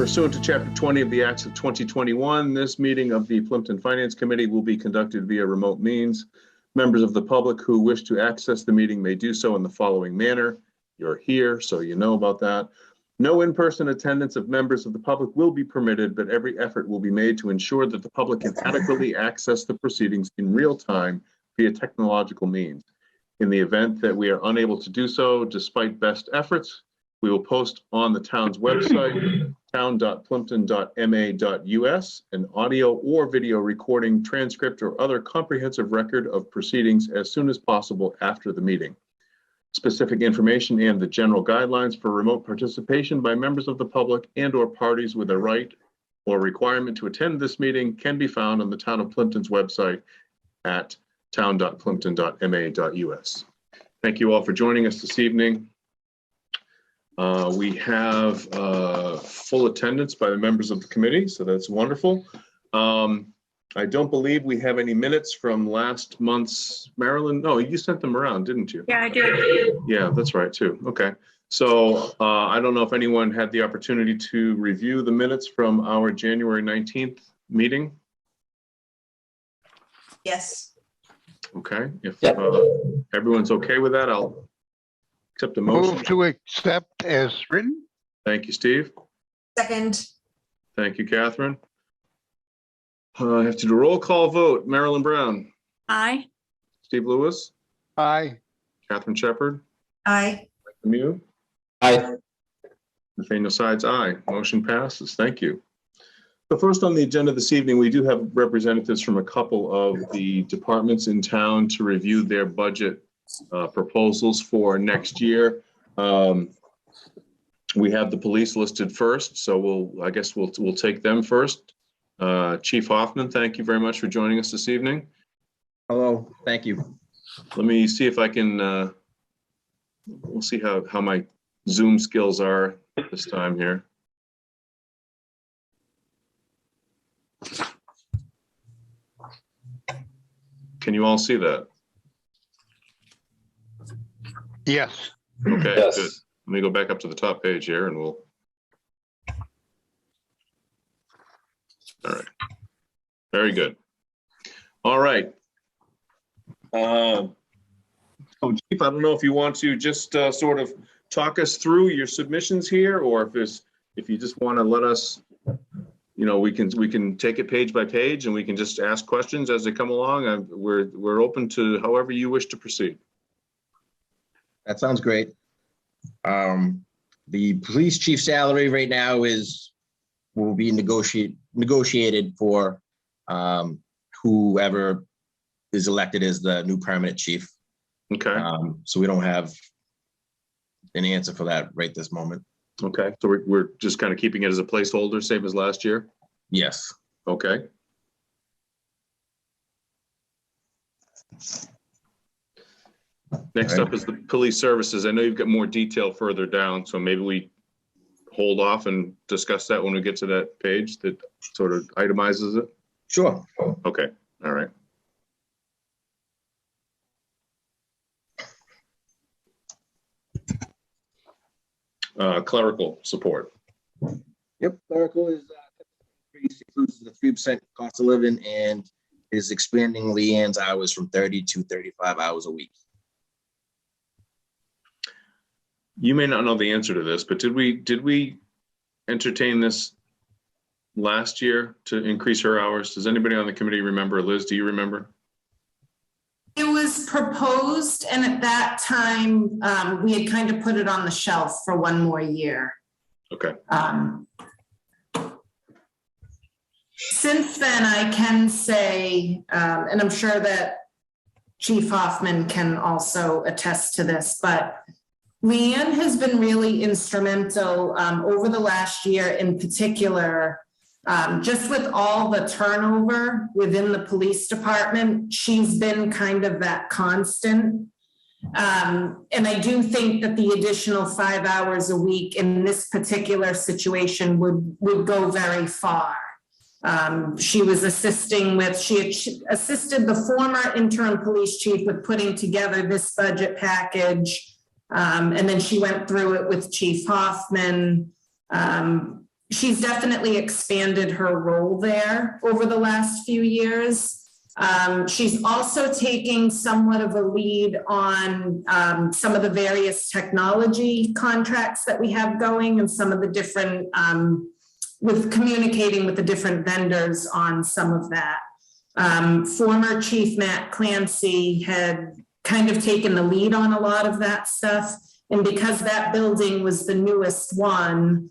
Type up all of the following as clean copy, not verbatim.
Pursuant to Chapter 20 of the Acts of 2021, this meeting of the Plympton Finance Committee will be conducted via remote means. Members of the public who wish to access the meeting may do so in the following manner. You're here, so you know about that. No in-person attendance of members of the public will be permitted, but every effort will be made to ensure that the public can adequately access the proceedings in real time via technological means. In the event that we are unable to do so, despite best efforts, we will post on the town's website, town.plympton.ma.us, an audio or video recording, transcript, or other comprehensive record of proceedings as soon as possible after the meeting. Specific information and the general guidelines for remote participation by members of the public and/or parties with a right or requirement to attend this meeting can be found on the Town of Plympton's website at town.plympton.ma.us. Thank you all for joining us this evening. We have full attendance by the members of the committee, so that's wonderful. I don't believe we have any minutes from last month's, Marilyn. No, you sent them around, didn't you? Yeah, I did. Yeah, that's right too. Okay. So I don't know if anyone had the opportunity to review the minutes from our January 19th meeting. Yes. Okay. If everyone's okay with that, I'll accept a motion. Move to accept as written. Thank you, Steve. Second. Thank you, Catherine. I have to do a roll call vote. Marilyn Brown. Aye. Steve Lewis. Aye. Catherine Shepard. Aye. Mike Lemieux. Aye. Nathaniel Sides, aye. Motion passes. Thank you. So first on the agenda this evening, we do have representatives from a couple of the departments in town to review their budget proposals for next year. We have the police listed first, so I guess we'll take them first. Chief Hoffman, thank you very much for joining us this evening. Hello, thank you. Let me see if I can, we'll see how my Zoom skills are this time here. Can you all see that? Yes. Okay, Yes. good. Let me go back up to the top page here and we'll. All right. Very good. All right. So Chief, I don't know if you want to just sort of talk us through your submissions here, or if you just want to let us, you know, we can take it page by page and we can just ask questions as they come along. We're open to however you wish to proceed. That sounds great. The police chief salary right now will be negotiated for whoever is elected as the new permanent chief. Okay. So we don't have an answer for that right this moment. Okay. So we're just kind of keeping it as a placeholder, same as last year? Yes. Okay. Next up is the police services. I know you've got more detail further down, so maybe we hold off and discuss that when we get to that page that sort of itemizes it. Sure. Okay. All right. Clerical support. Yep. Clerical is the 3% cost of living and is expanding Leanne's hours from 30 to 35 hours a week. You may not know the answer to this, but did we entertain this last year to increase her hours? Does anybody on the committee remember? Liz, do you remember? It was proposed, and at that time, we had kind of put it on the shelf for one more year. Okay. Since then, I can say, and I'm sure that Chief Hoffman can also attest to this, but Leanne has been really instrumental over the last year in particular, just with all the turnover within the police department. She's been kind of that constant. And I do think that the additional 5 hours a week in this particular situation would go very far. She was assisting with, she assisted the former interim police chief with putting together this budget package. And then she went through it with Chief Hoffman. she's definitely expanded her role there over the last few years. She's also taking somewhat of a lead on some of the various technology contracts that we have going and some of the different, with communicating with the different vendors on some of that. Former Chief Matt Clancy had kind of taken the lead on a lot of that stuff. And because that building was the newest one,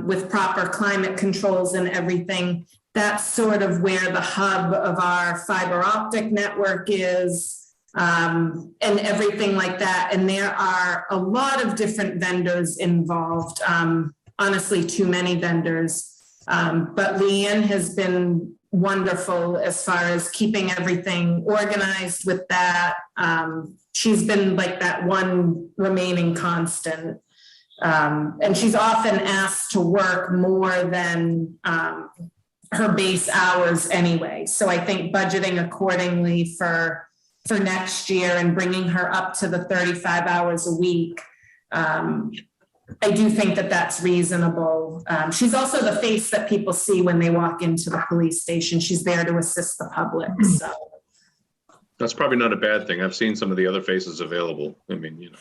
with proper climate controls and everything, that's sort of where the hub of our fiber optic network is, and everything like that. And there are a lot of different vendors involved, honestly, too many vendors. But Leanne has been wonderful as far as keeping everything organized with that. She's been like that one remaining constant. And she's often asked to work more than her base hours anyway. So I think budgeting accordingly for next year and bringing her up to the 35 hours a week, I do think that that's reasonable. She's also the face that people see when they walk into the police station. She's there to assist the public, so. That's probably not a bad thing. I've seen some of the other faces available. I mean, you know,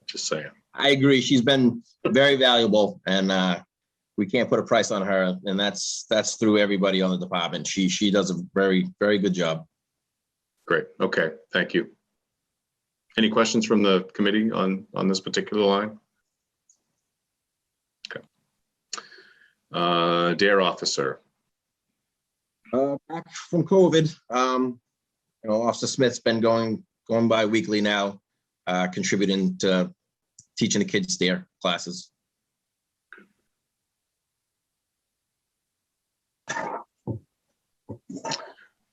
just saying. I agree. She's been very valuable, and we can't put a price on her, and that's through everybody on the department. She does a very, very good job. Great. Okay. Thank you. Any questions from the committee on this particular line? Okay. DARE officer. Back from COVID, you know, Officer Smith's been going by weekly now, contributing to teaching the kids DARE classes.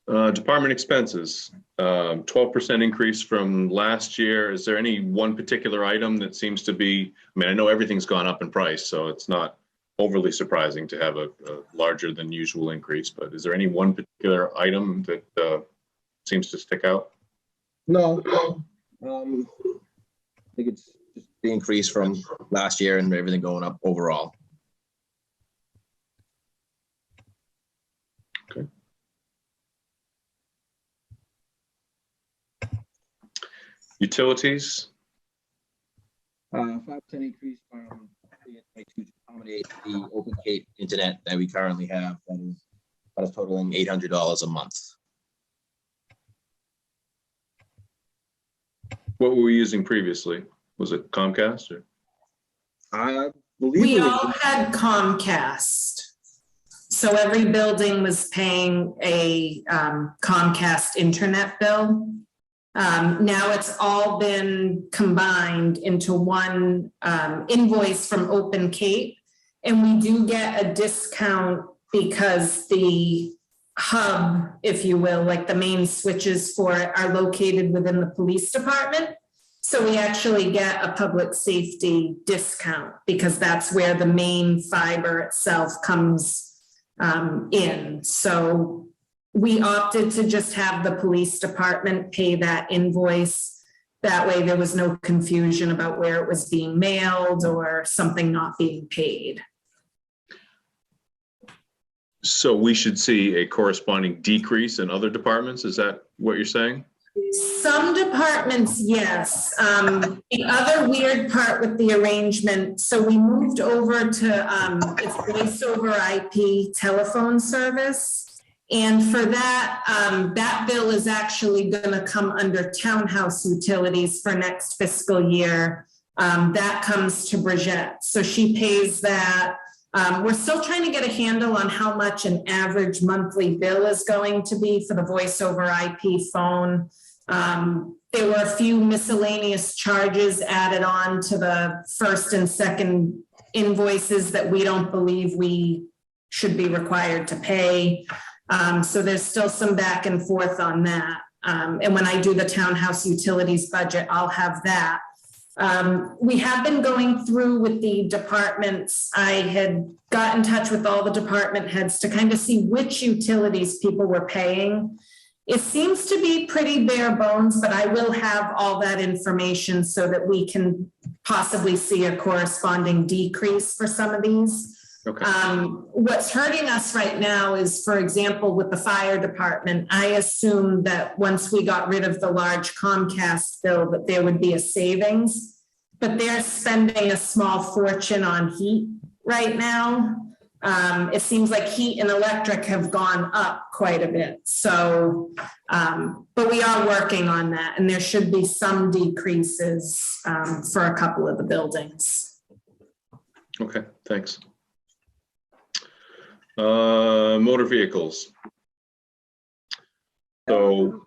Department expenses, 12% increase from last year. Is there any one particular item that seems to be, I mean, I know everything's gone up in price, so it's not overly surprising to have a larger than usual increase, but is there any one particular item that seems to stick out? No, I think it's just the increase from last year and everything going up overall. Okay. Utilities. 5% increase from 2022 to accommodate the open Cape internet that we currently have. That is totaling $800 a month. What were we using previously? Was it Comcast or? I believe We it was- all had Comcast. So every building was paying a Comcast internet bill. Now it's all been combined into one invoice from Open Cape. And we do get a discount because the hub, if you will, like the main switches for it are located within the police department. So we actually get a public safety discount because that's where the main fiber itself comes in. So we opted to just have the police department pay that invoice. That way there was no confusion about where it was being mailed or something not being paid. So we should see a corresponding decrease in other departments. Is that what you're saying? Some departments, yes. The other weird part with the arrangement, so we moved over to it's voice over IP telephone service. And for that, that bill is actually going to come under townhouse utilities for next fiscal year. That comes to Bridget. So she pays that. We're still trying to get a handle on how much an average monthly bill is going to be for the voice over IP phone. There were a few miscellaneous charges added on to the first and second invoices that we don't believe we should be required to pay. So there's still some back and forth on that. And when I do the townhouse utilities budget, I'll have that. We have been going through with the departments. I had got in touch with all the department heads to kind of see which utilities people were paying. It seems to be pretty bare bones, but I will have all that information so that we can possibly see a corresponding decrease for some of these. Okay. What's hurting us right now is, for example, with the fire department, I assumed that once we got rid of the large Comcast bill, that there would be a savings, but they're spending a small fortune on heat right now. It seems like heat and electric have gone up quite a bit. So, but we are working on that, and there should be some decreases for a couple of the buildings. Okay, thanks. Motor vehicles. So,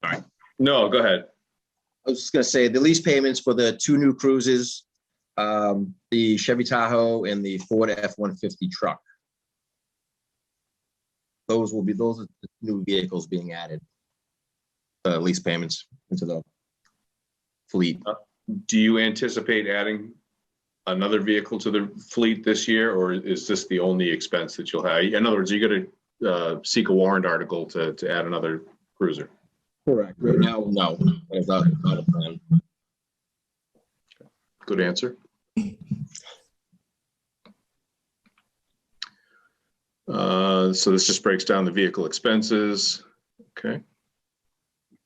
Sorry. no, go ahead. I was just gonna say the lease payments for the two new cruisers, the Chevy Tahoe and the Ford F-150 truck. Those are the new vehicles being added. Lease payments into the fleet. Do you anticipate adding another vehicle to the fleet this year, or is this the only expense that you'll have? In other words, are you going to seek a warrant article to add another cruiser? Correct. Right now, no. That's not a plan. Good answer. So this just breaks down the vehicle expenses. Okay.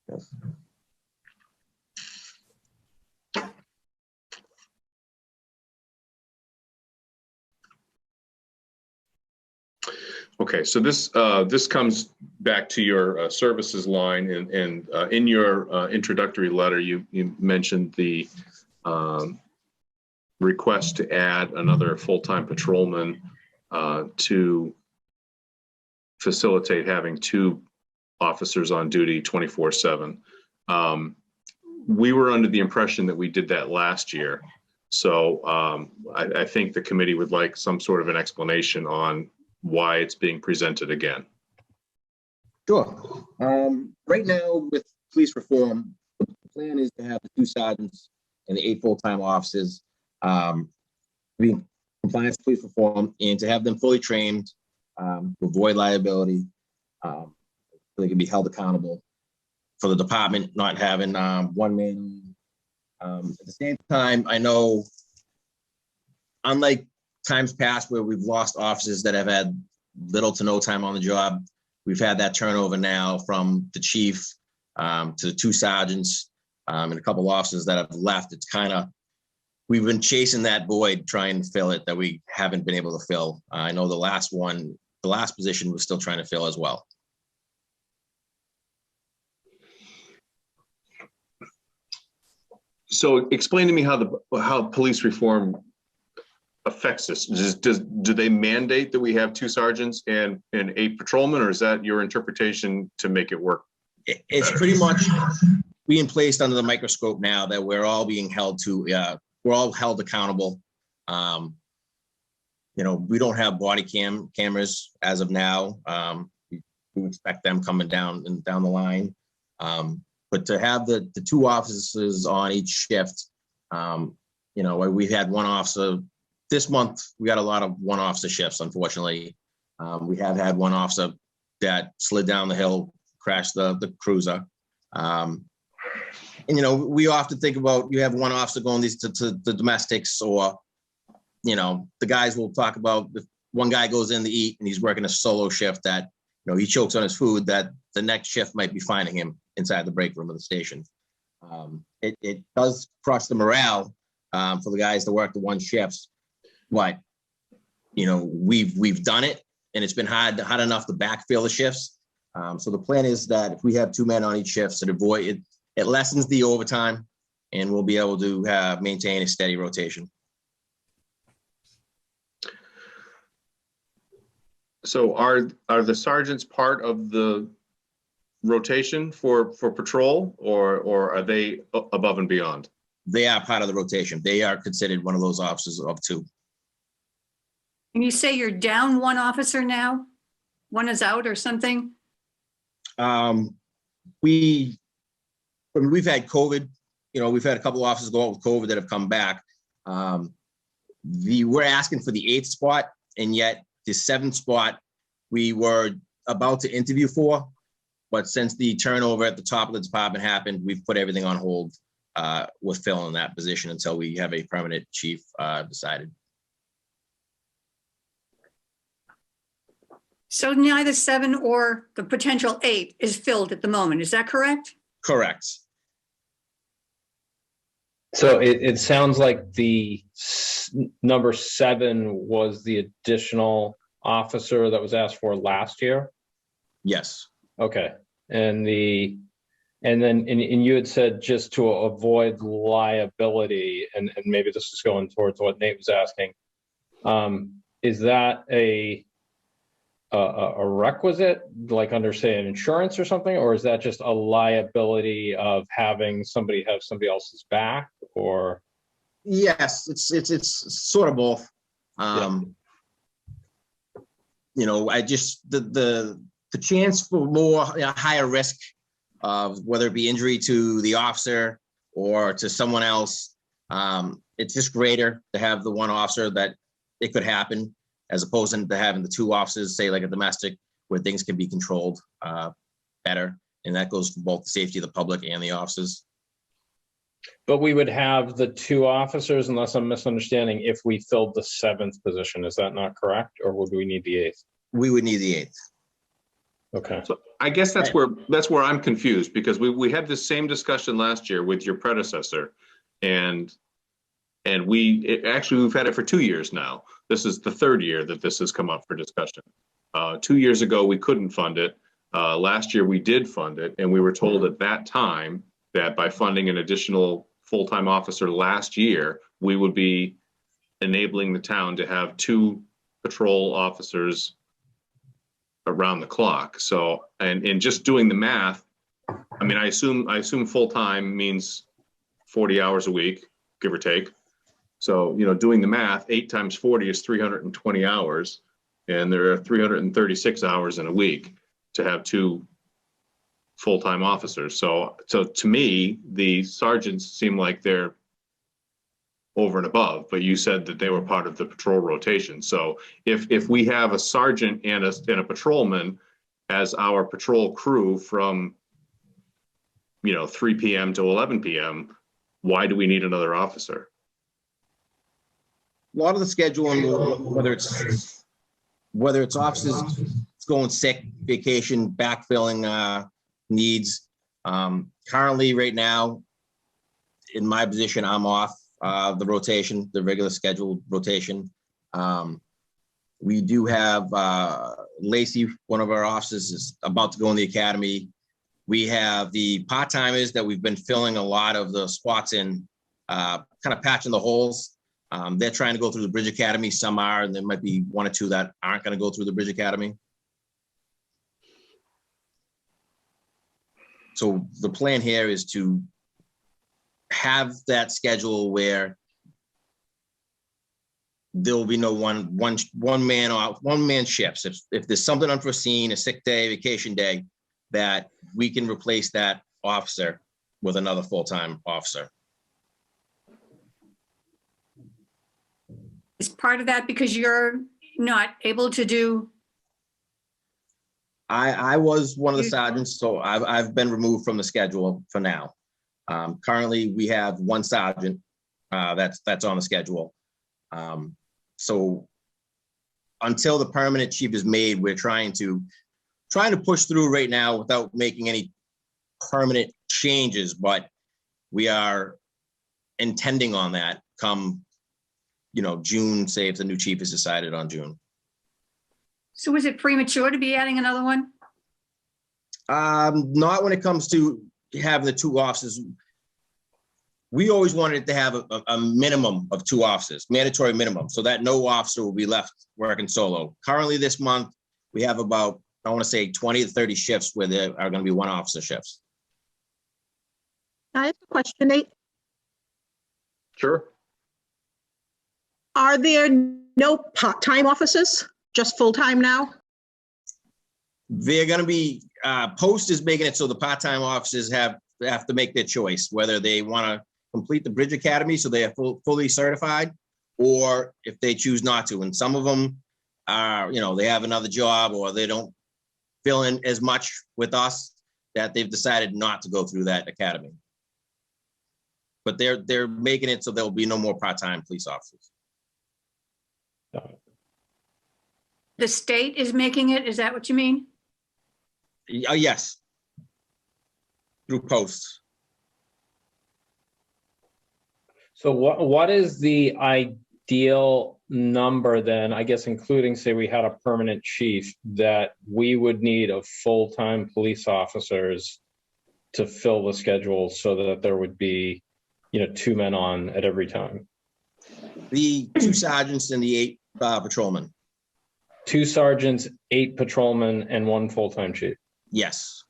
Yes. Okay, so this comes back to your services line, and in your introductory letter, you mentioned the request to add another full-time patrolman to facilitate having two officers on duty 24/7. We were under the impression that we did that last year, so I think the committee would like some sort of an explanation on why it's being presented again. Sure. Right now with police reform, the plan is to have the 2 sergeants and the 8 full-time officers be in compliance with police reform, and to have them fully trained to avoid liability, so they can be held accountable for the department not having one man. At the same time, I know, unlike times past where we've lost officers that have had little to no time on the job, we've had that turnover now from the chief to the 2 sergeants and a couple officers that have left. It's kind of, we've been chasing that void, trying to fill it, that we haven't been able to fill. I know the last position was still trying to fill as well. So explain to me how police reform affects this. Do they mandate that we have 2 sergeants and 8 patrolmen, or is that your interpretation to make it work? It's pretty much being placed under the microscope now that we're all being held to, we're all held accountable. You know, we don't have body cameras as of now. We expect them coming down the line. But to have the 2 officers on each shift, you know, we've had 1 officer. This month, we got a lot of 1 officer shifts, unfortunately. We have had 1 officer that slid down the hill, crashed the cruiser. And, you know, we often think about, you have 1 officer going to the domestics, or, you know, the guys will talk about if one guy goes in to eat and he's working a solo shift that, you know, he chokes on his food, that the next shift might be finding him inside the break room of the station. It does crush the morale for the guys to work the 1 shifts. But, you know, we've done it, and it's been hard enough to backfill the shifts. So the plan is that if we have 2 men on each shift, it lessens the overtime, and we'll be able to maintain a steady rotation. So are the sergeants part of the rotation for patrol, or are they above and beyond? They are part of the rotation. They are considered one of those officers of 2. And you say you're down 1 officer now? 1 is out or something? We've had COVID, you know, we've had a couple of officers go out with COVID that have come back. We're asking for the 8th spot, and yet the 7th spot we were about to interview for. But since the turnover at the top of the department happened, we've put everything on hold with Phil in that position until we have a permanent chief decided. So neither 7 or the potential 8 is filled at the moment. Is that correct? Correct. So it sounds like the number 7 was the additional officer that was asked for last year. Yes. Okay, and you had said just to avoid liability, and maybe this is going towards what Nate was asking. Is that a requisite, like under, say, an insurance or something, or is that just a liability of having somebody have somebody else's back, or? Yes, it's sort of both. You know, I just the chance for more higher risk of whether it be injury to the officer or to someone else. It's just greater to have the one officer that it could happen, as opposed to having the 2 officers, say like a domestic, where things can be controlled better. And that goes for both the safety of the public and the officers. But we would have the 2 officers, unless I'm misunderstanding, if we filled the 7th position. Is that not correct? Or would we need the 8th? We would need the 8th. Okay. So I guess that's where I'm confused, because we had this same discussion last year with your predecessor, and we've had it for 2 years now. This is the 3rd year that this has come up for discussion. 2 years ago, we couldn't fund it. Last year, we did fund it, and we were told at that time that by funding an additional full-time officer last year, we would be enabling the town to have 2 patrol officers around the clock. So, and just doing the math, I mean, I assume full-time means 40 hours a week, give or take. So, you know, doing the math, 8 times 40 is 320 hours, and there are 336 hours in a week to have 2 full-time officers. So to me, the sergeants seem like they're over and above, but you said that they were part of the patrol rotation. So if we have a sergeant and a patrolman as our patrol crew from, you know, 3 p.m. to 11 p.m., why do we need another officer? A lot of the scheduling, whether it's officers going sick, vacation, backfilling needs. Currently, right now, in my position, I'm off the rotation, the regular scheduled rotation. We do have Lacey, one of our officers, is about to go in the academy. We have the part-timers that we've been filling a lot of the spots in, kind of patching the holes. They're trying to go through the Bridge Academy. Some are, and there might be 1 or 2 that aren't going to go through the Bridge Academy. So the plan here is to have that schedule where there will be no one man shifts. If there's something unforeseen, a sick day, vacation day, that we can replace that officer with another full-time officer. Is part of that because you're not able to do? I was one of the sergeants, so I've been removed from the schedule for now. Currently, we have 1 sergeant that's on the schedule. So until the permanent chief is made, we're trying to push through right now without making any permanent changes, but we are intending on that come, you know, June, say if the new chief is decided on June. So is it premature to be adding another one? Not when it comes to having the 2 officers. We always wanted to have a minimum of 2 officers, mandatory minimum, so that no officer will be left working solo. Currently this month, we have about, I want to say 20 to 30 shifts where there are going to be 1 officer shifts. I have a question, Nate. Sure. Are there no part-time officers, just full-time now? They're going to be, Post is making it so the part-time officers have to make their choice, whether they want to complete the Bridge Academy so they are fully certified, or if they choose not to. And some of them are, you know, they have another job or they don't fill in as much with us. that they've decided not to go through that academy. But they're making it so there'll be no more part-time police officers. The state is making it, is that what you mean? Yes. Through posts. So what is the ideal number then, I guess, including, say, we had a permanent chief, that we would need of full-time police officers to fill the schedule so that there would be, 2 men on at every time? The 2 sergeants and the 8 patrolmen. 2 sergeants, 8 patrolmen, and 1 full-time chief. Yes.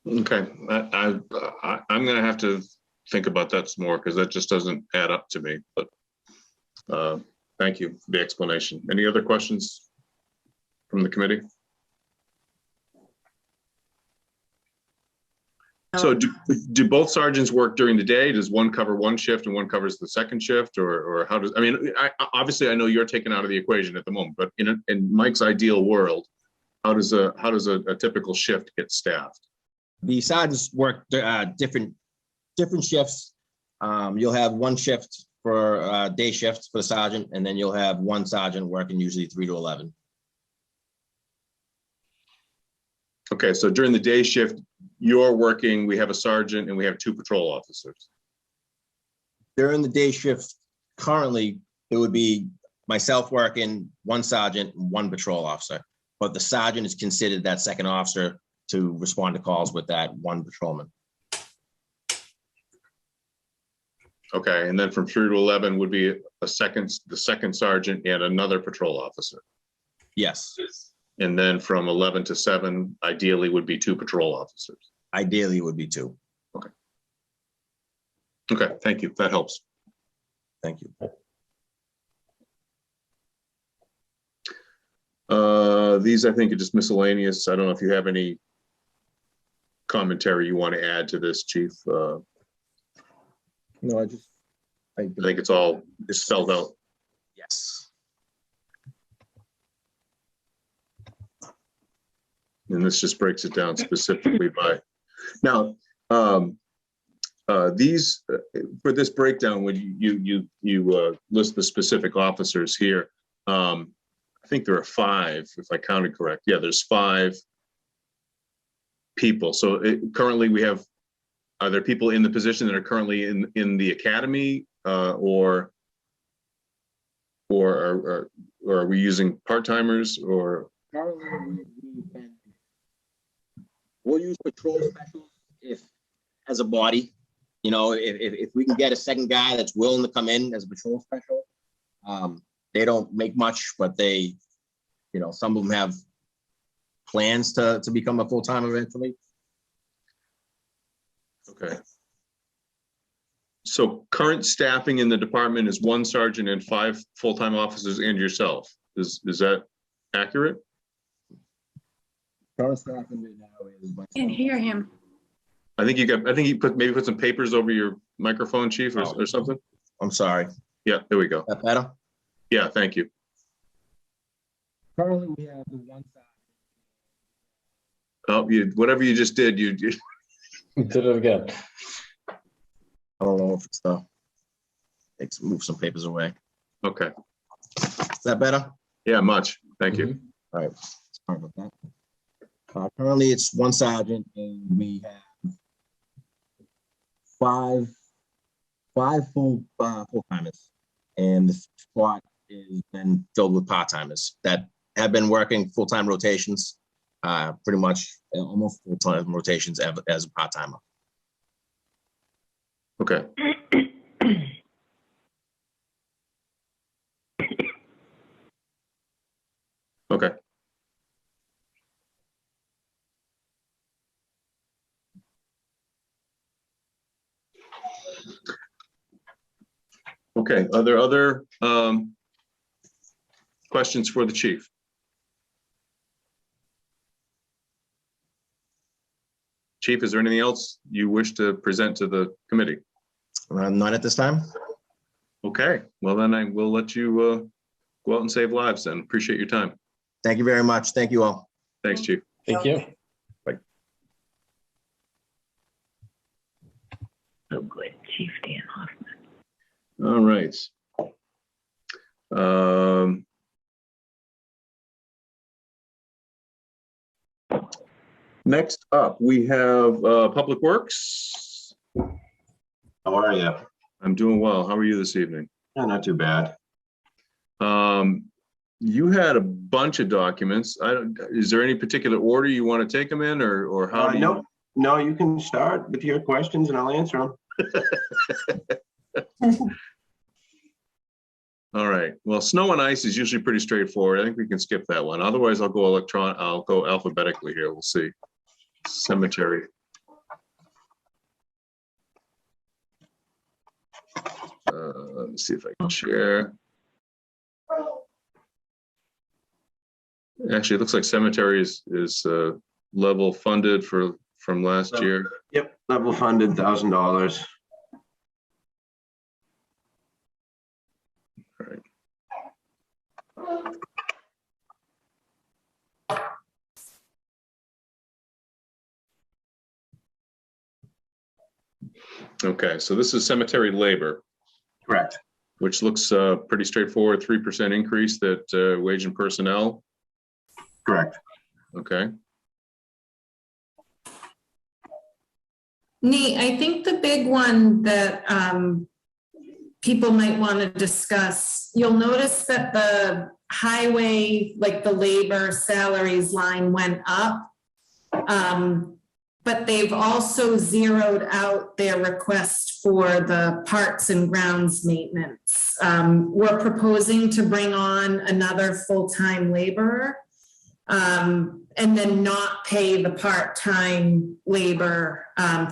Okay, I'm gonna have to think about that some more because that just doesn't add up to me, but thank you for the explanation. Any other questions from the committee? So do both sergeants work during the day? Does one cover one shift and one covers the second shift, or how does, obviously I know you're taken out of the equation at the moment, but in Mike's ideal world, how does a typical shift get staffed? The sergeants work different shifts. You'll have 1 shift for day shifts for the sergeant, and then you'll have 1 sergeant working usually 3 to 11. Okay, so during the day shift, you're working, we have a sergeant and we have 2 patrol officers. During the day shift, currently, it would be myself working, 1 sergeant, and 1 patrol officer. But the sergeant is considered that second officer to respond to calls with that 1 patrolman. Okay, and then from 3 to 11 would be the second sergeant and another patrol officer. Yes, And then from 11 to 7, ideally would be 2 patrol officers. ideally it would be 2. Okay, thank you. That helps. Thank you. These I think are just miscellaneous. I don't know if you have any commentary you want to add to this, Chief. No, I think it's all spelled out. yes. And this just breaks it down specifically by. Now, these for this breakdown, when you list the specific officers here, I think there are 5, if I counted correct. Yeah, there's 5 people. So currently we have, are there people in the position that are currently in the academy, or are we using part-timers, or? We'll use patrol specials if, as a body, if we can get a second guy that's willing to come in as a patrol special. They don't make much, but they, some of them have plans to become a full-time eventually. Okay. So current staffing in the department is 1 sergeant and 5 full-time officers and yourself. Is that accurate? Current staffing right now is Can't hear him. I think you put some papers over your microphone, Chief, or something. I'm sorry. Yeah, there we go. That better? Yeah, thank you. Currently, we have the 1 side. Oh, whatever you just did, you Did it again. I don't know if it's move some papers away. okay. Is that better? Yeah, much. Thank you. All right. Sorry about that. Currently, it's 1 sergeant, and we have 5 full-timers, and the squad is then filled with part-timers that have been working full-time rotations, pretty much almost full-time rotations as a part-timer. Okay. Okay. Okay, are there other questions for the chief? Chief Chief, is there anything else you wish to present to the committee? Not at this time. Okay, well then I will let you go out and save lives then. Appreciate your time. Thank you very much. Thank you all. Thanks, Chief. Thank you. So good, Chief Dan Hoffman. All right. Next up, we have Public Works. How are you? I'm doing well. How are you this evening? Yeah, not too bad. You had a bunch of documents. Is there any particular order you want to take them in, or how do you? No, you can start with your questions and I'll answer them. All right. Well, snow and ice is usually pretty straightforward. I think we can skip that one. Otherwise, I'll go alphabetically here. We'll see. Cemetery. Let me see if I can share. Actually, it looks like cemetery is level funded from last year. Yep, level funded, $1,000. All right. Okay, so this is cemetery labor, Correct. which looks pretty straightforward, 3% increase that wage and personnel. Correct. Okay. Nate, I think the big one that people might want to discuss, you'll notice that the highway, like the labor salaries line went up. But they've also zeroed out their request for the parks and grounds maintenance. We're proposing to bring on another full-time laborer and then not pay the part-time labor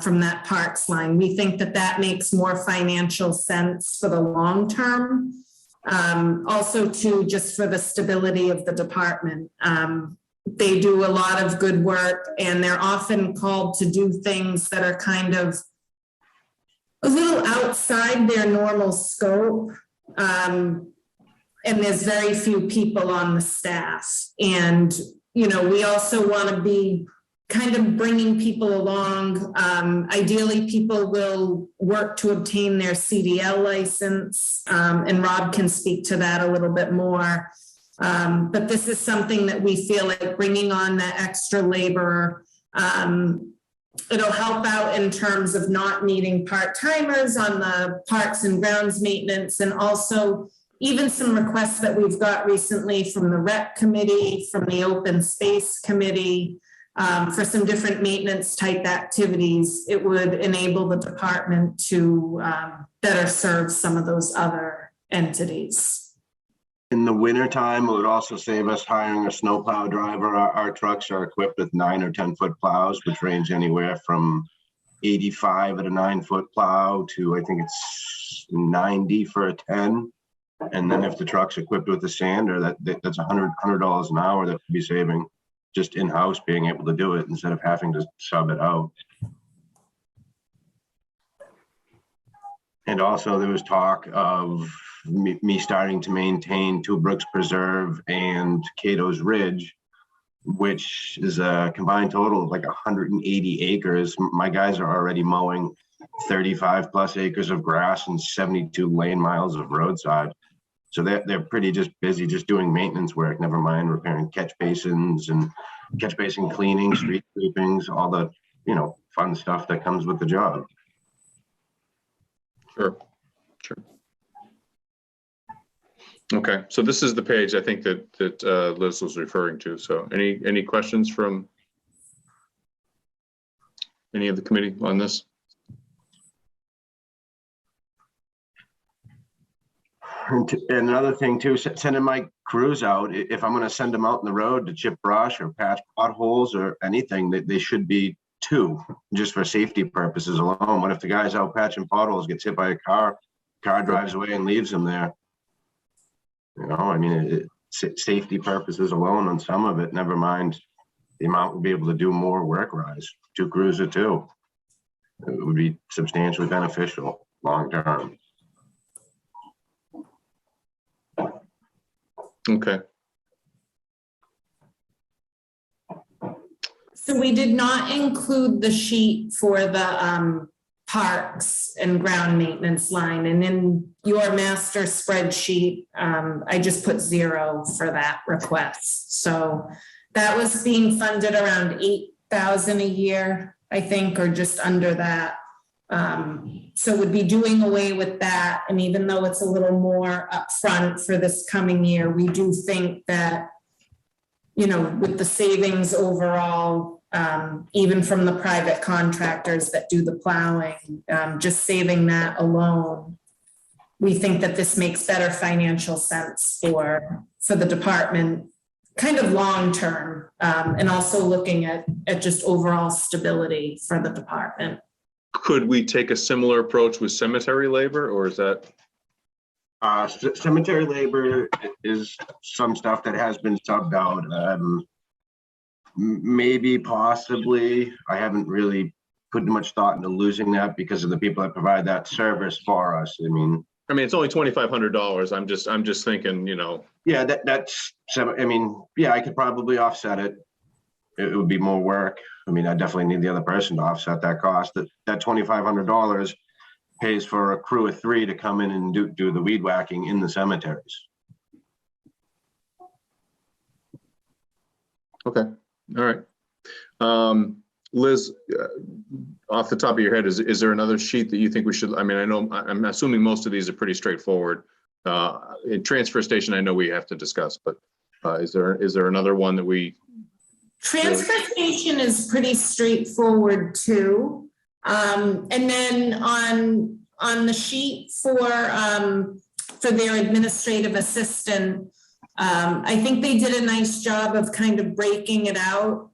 from that parks line. We think that that makes more financial sense for the long term. Also too, just for the stability of the department. They do a lot of good work and they're often called to do things that are kind of a little outside their normal scope. And there's very few people on the staff. And, you know, we also want to be kind of bringing people along. Ideally, people will work to obtain their CDL license. And Rob can speak to that a little bit more. But this is something that we feel like bringing on that extra labor, it'll help out in terms of not needing part-timers on the parks and grounds maintenance, and also even some requests that we've got recently from the rec committee, from the open space committee, for some different maintenance type activities. It would enable the department to better serve some of those other entities. In the wintertime, it would also save us hiring a snowplow driver. Our trucks are equipped with 9 or 10 foot plows, which range anywhere from 85 at a 9-foot plow to I think it's 90 for a 10. And then if the truck's equipped with a sander, that's $100 an hour that could be saving just in-house being able to do it instead of having to sub it out. And also there was talk of me starting to maintain Two Brooks Preserve and Cato's Ridge, which is a combined total of like 180 acres. My guys are already mowing 35 plus acres of grass and 72 lane miles of roadside. So they're pretty just busy just doing maintenance work, never mind repairing catch basins and catch basin cleaning, street sweepings, all the, you know, fun stuff that comes with the job. Sure. Okay, so this is the page I think that Liz was referring to. So any questions from any of the committee on this? And another thing too, sending my crews out, if I'm going to send them out on the road to chip brush or patch potholes or anything, they should be 2, just for safety purposes alone. What if the guy's out patching potholes, gets hit by a car drives away and leaves him there? You know, I mean, safety purposes alone on some of it, never mind, the amount we'll be able to do more work rise, 2 crews or 2. It would be substantially beneficial long term. Okay. So we did not include the sheet for the parks and ground maintenance line. And in your master spreadsheet, I just put 0 for that request. So that was being funded around 8,000 a year, I think, or just under that. So would be doing away with that. And even though it's a little more upfront for this coming year, we do think that, you know, with the savings overall, even from the private contractors that do the plowing, just saving that alone, we think that this makes better financial sense for the department, kind of long term, and also looking at just overall stability for the department. Could we take a similar approach with cemetery labor, or is that? Cemetery labor is some stuff that has been subbed out. Maybe, possibly. I haven't really put much thought into losing that because of the people that provide that service for us. I mean, it's only $2,500. I'm just thinking, you know. Yeah, that's. I mean, yeah, I could probably offset it. It would be more work. I mean, I definitely need the other person to offset that cost. That $2,500 pays for a crew of 3 to come in and do the weed whacking in the cemeteries. Okay. All right. Liz, off the top of your head, is there another sheet that you think we should? I mean, I know I'm assuming most of these are pretty straightforward. In transfer station, I know we have to discuss, but is there another one that we? Transfer station is pretty straightforward too. And then on the sheet for their administrative assistant, I think they did a nice job of kind of breaking it out.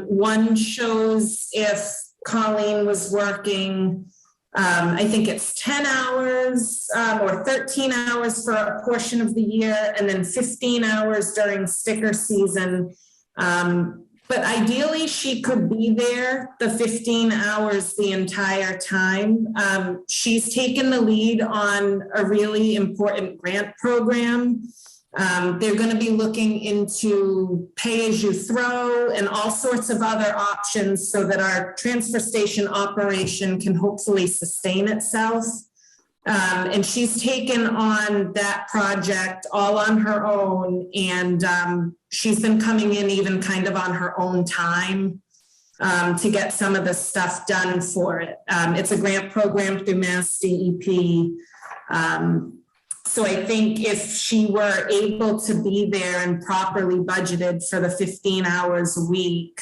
One shows if Colleen was working, I think it's 10 hours or 13 hours for a portion of the year, and then 15 hours during sticker season. But ideally, she could be there the 15 hours the entire time. She's taken the lead on a really important grant program. They're going to be looking into pay as you throw and all sorts of other options so that our transfer station operation can hopefully sustain itself. And she's taken on that project all on her own, and she's been coming in even kind of on her own time to get some of the stuff done for it. It's a grant program through Mass DEP. So I think if she were able to be there and properly budgeted for the 15 hours a week,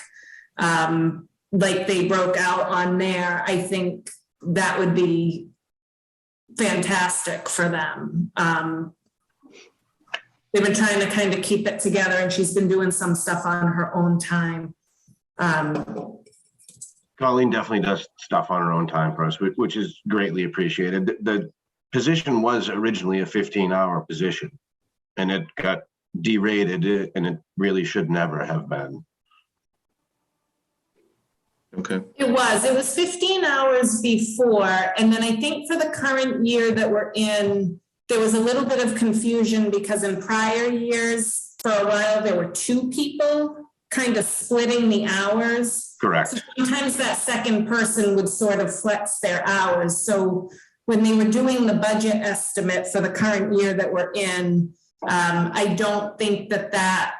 like they broke out on there, I think that would be fantastic for them. They've been trying to kind of keep it together, and she's been doing some stuff on her own time. Colleen definitely does stuff on her own time for us, which is greatly appreciated. The position was originally a 15-hour position, and it got derated, and it really should never have been. Okay. It was 15 hours before. And then I think for the current year that we're in, there was a little bit of confusion because in prior years, for a while, there were 2 people kind of splitting the hours. Correct. So sometimes that second person would sort of flex their hours. So when they were doing the budget estimate for the current year that we're in, I don't think that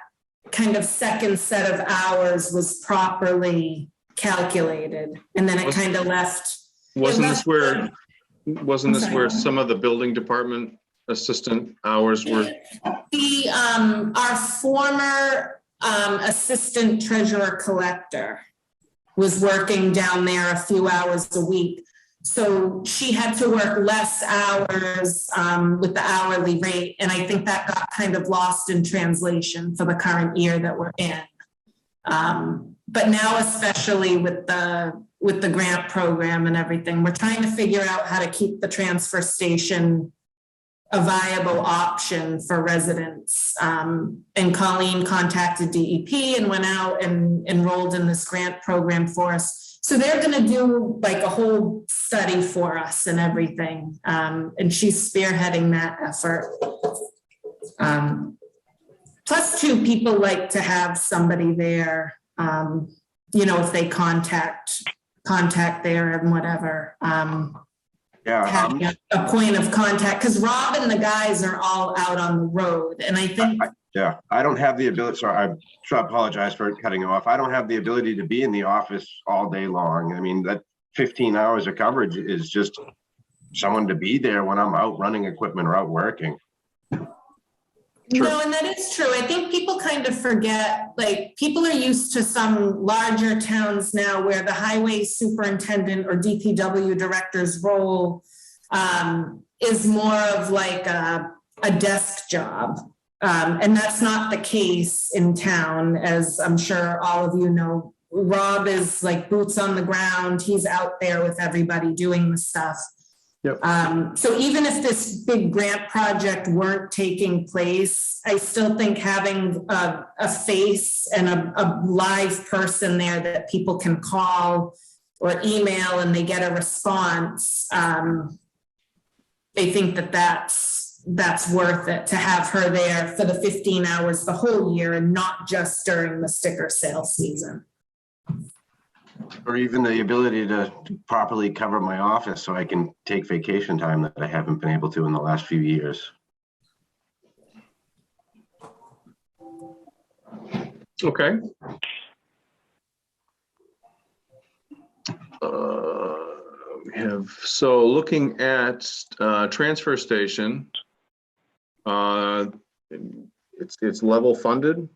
kind of second set of hours was properly calculated, and then it kind of left. Wasn't this where some of the building department assistant hours were? Our former assistant treasurer collector was working down there a few hours a week. So she had to work less hours with the hourly rate. And I think that got kind of lost in translation for the current year that we're in. But now, especially with the grant program and everything, we're trying to figure out how to keep the transfer station a viable option for residents. And Colleen contacted DEP and went out and enrolled in this grant program for us. So they're gonna do like a whole study for us and everything. And she's spearheading that effort. Plus two, people like to have somebody there, you know, if they contact there and whatever. Yeah, Having a point of contact, because Rob and the guys are all out on the road, and I think. yeah, I don't have the ability, sorry, I should apologize for cutting you off. I don't have the ability to be in the office all day long. I mean, that 15 hours of coverage is just someone to be there when I'm out running equipment or out working. No, and that is true. I think people kind of forget, like, people are used to some larger towns now where the highway superintendent or DPW director's role is more of like a desk job. And that's not the case in town, as I'm sure all of you know. Rob is like boots on the ground. He's out there with everybody doing the stuff. Yep. So even if this big grant project weren't taking place, I still think having a face and a live person there that people can call or email and they get a response, I think that that's worth it to have her there for the 15 hours the whole year and not just during the sticker sale season. Or even the ability to properly cover my office so I can take vacation time that I haven't been able to in the last few years. Okay. We have, so looking at transfer station, it's level funded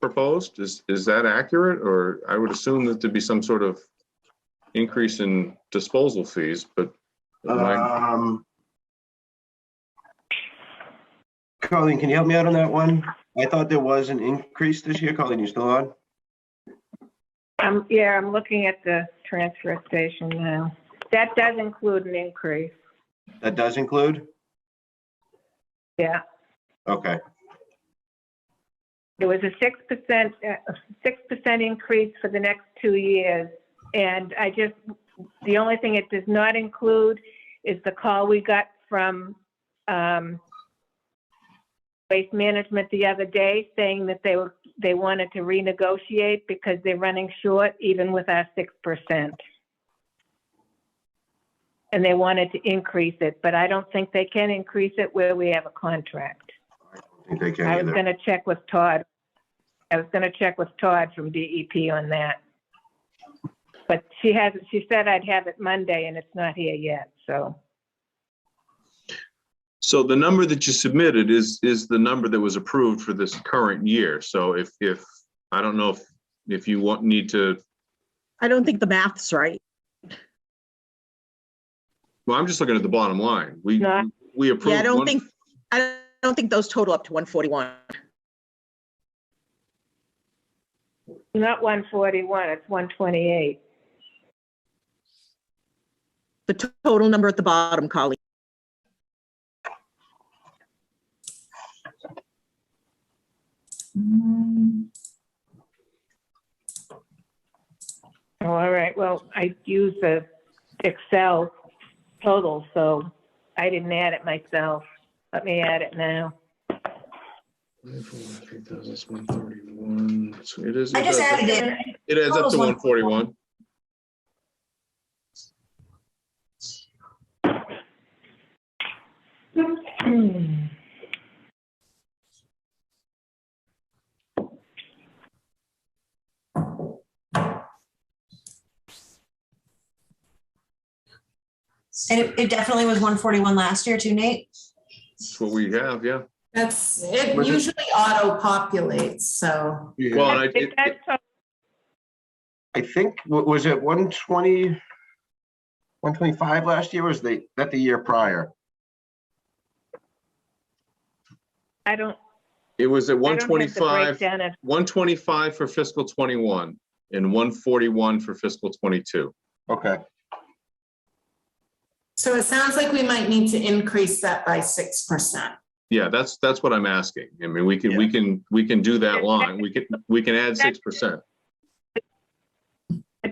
proposed. Is that accurate? Or I would assume that there'd be some sort of increase in disposal fees, but Colleen, can you help me out on that one? I thought there was an increase this year. Colleen, you still on? Yeah, I'm looking at the transfer station now. That does include an increase. That does include? Yeah. Okay. There was a 6% increase for the next 2 years. And the only thing it does not include is the call we got from Waste Management the other day saying that they wanted to renegotiate because they're running short even with our 6%. And they wanted to increase it, but I don't think they can increase it where we have a contract. I don't think they can I was either. going to check with Todd. From DEP on that. But she said I'd have it Monday and it's not here yet, so. so the number that you submitted is the number that was approved for this current year. So if I don't know if you need to. I don't think the math's right. Well, I'm just looking at the bottom line. We approved. Yeah, I don't think those total up to 141. Not 141, it's 128. The total number at the bottom, Colleen. Oh, all right, well, I use the Excel total, so I didn't add it myself. Let me add it now. 3,131. So it is. I just added it. It adds up to 141. And it definitely was 141 last year too, Nate. That's what we have, yeah. It usually auto-populates, so. Well, and I think, was it 120, 125 last year, or was that the year prior? it was at I don't have the 125, breakdown of- 125 for fiscal 21 and 141 for fiscal 22. Okay. So it sounds like we might need to increase that by 6%. Yeah, that's what I'm asking. I mean, we can do that line. We can add 6%.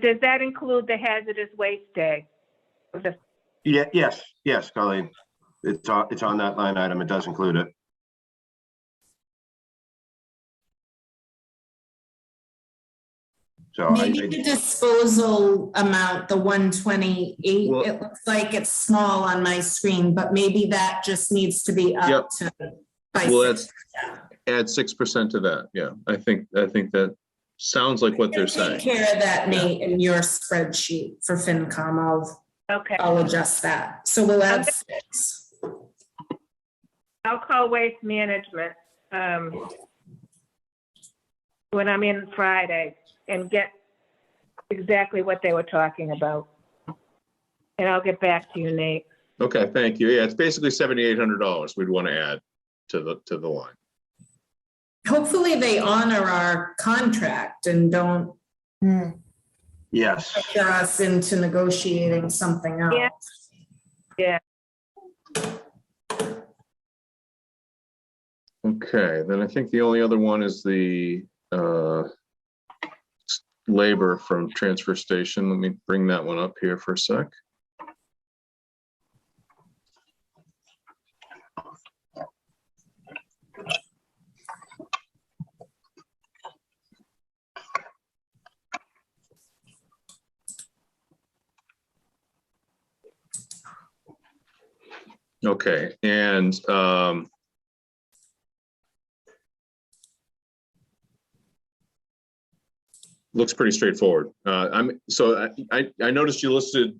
Does that include the hazardous waste day? Yes, Colleen. It's on that line item. It does include it. So Maybe the disposal amount, the 128, Well- it looks like it's small on my screen, but maybe that just needs to be Yep. up to by Well, 6%. add 6% to that. Yeah, I think that sounds like what they're Take saying. care of that, Nate, in your spreadsheet for FinCom. Okay, I'll adjust that. So we'll add 6. I'll call Waste Management when I'm in Friday and get exactly what they were talking about. And I'll get back to you, Nate. Okay, thank you. Yeah, it's basically $7,800 we'd want to add to the line. Hopefully they honor our contract and don't yes. pressure us into negotiating something else. Yeah. Okay, then I think the only other one is the labor from transfer station. Let me bring that one up here for a sec. Okay, and looks pretty straightforward. I noticed you listed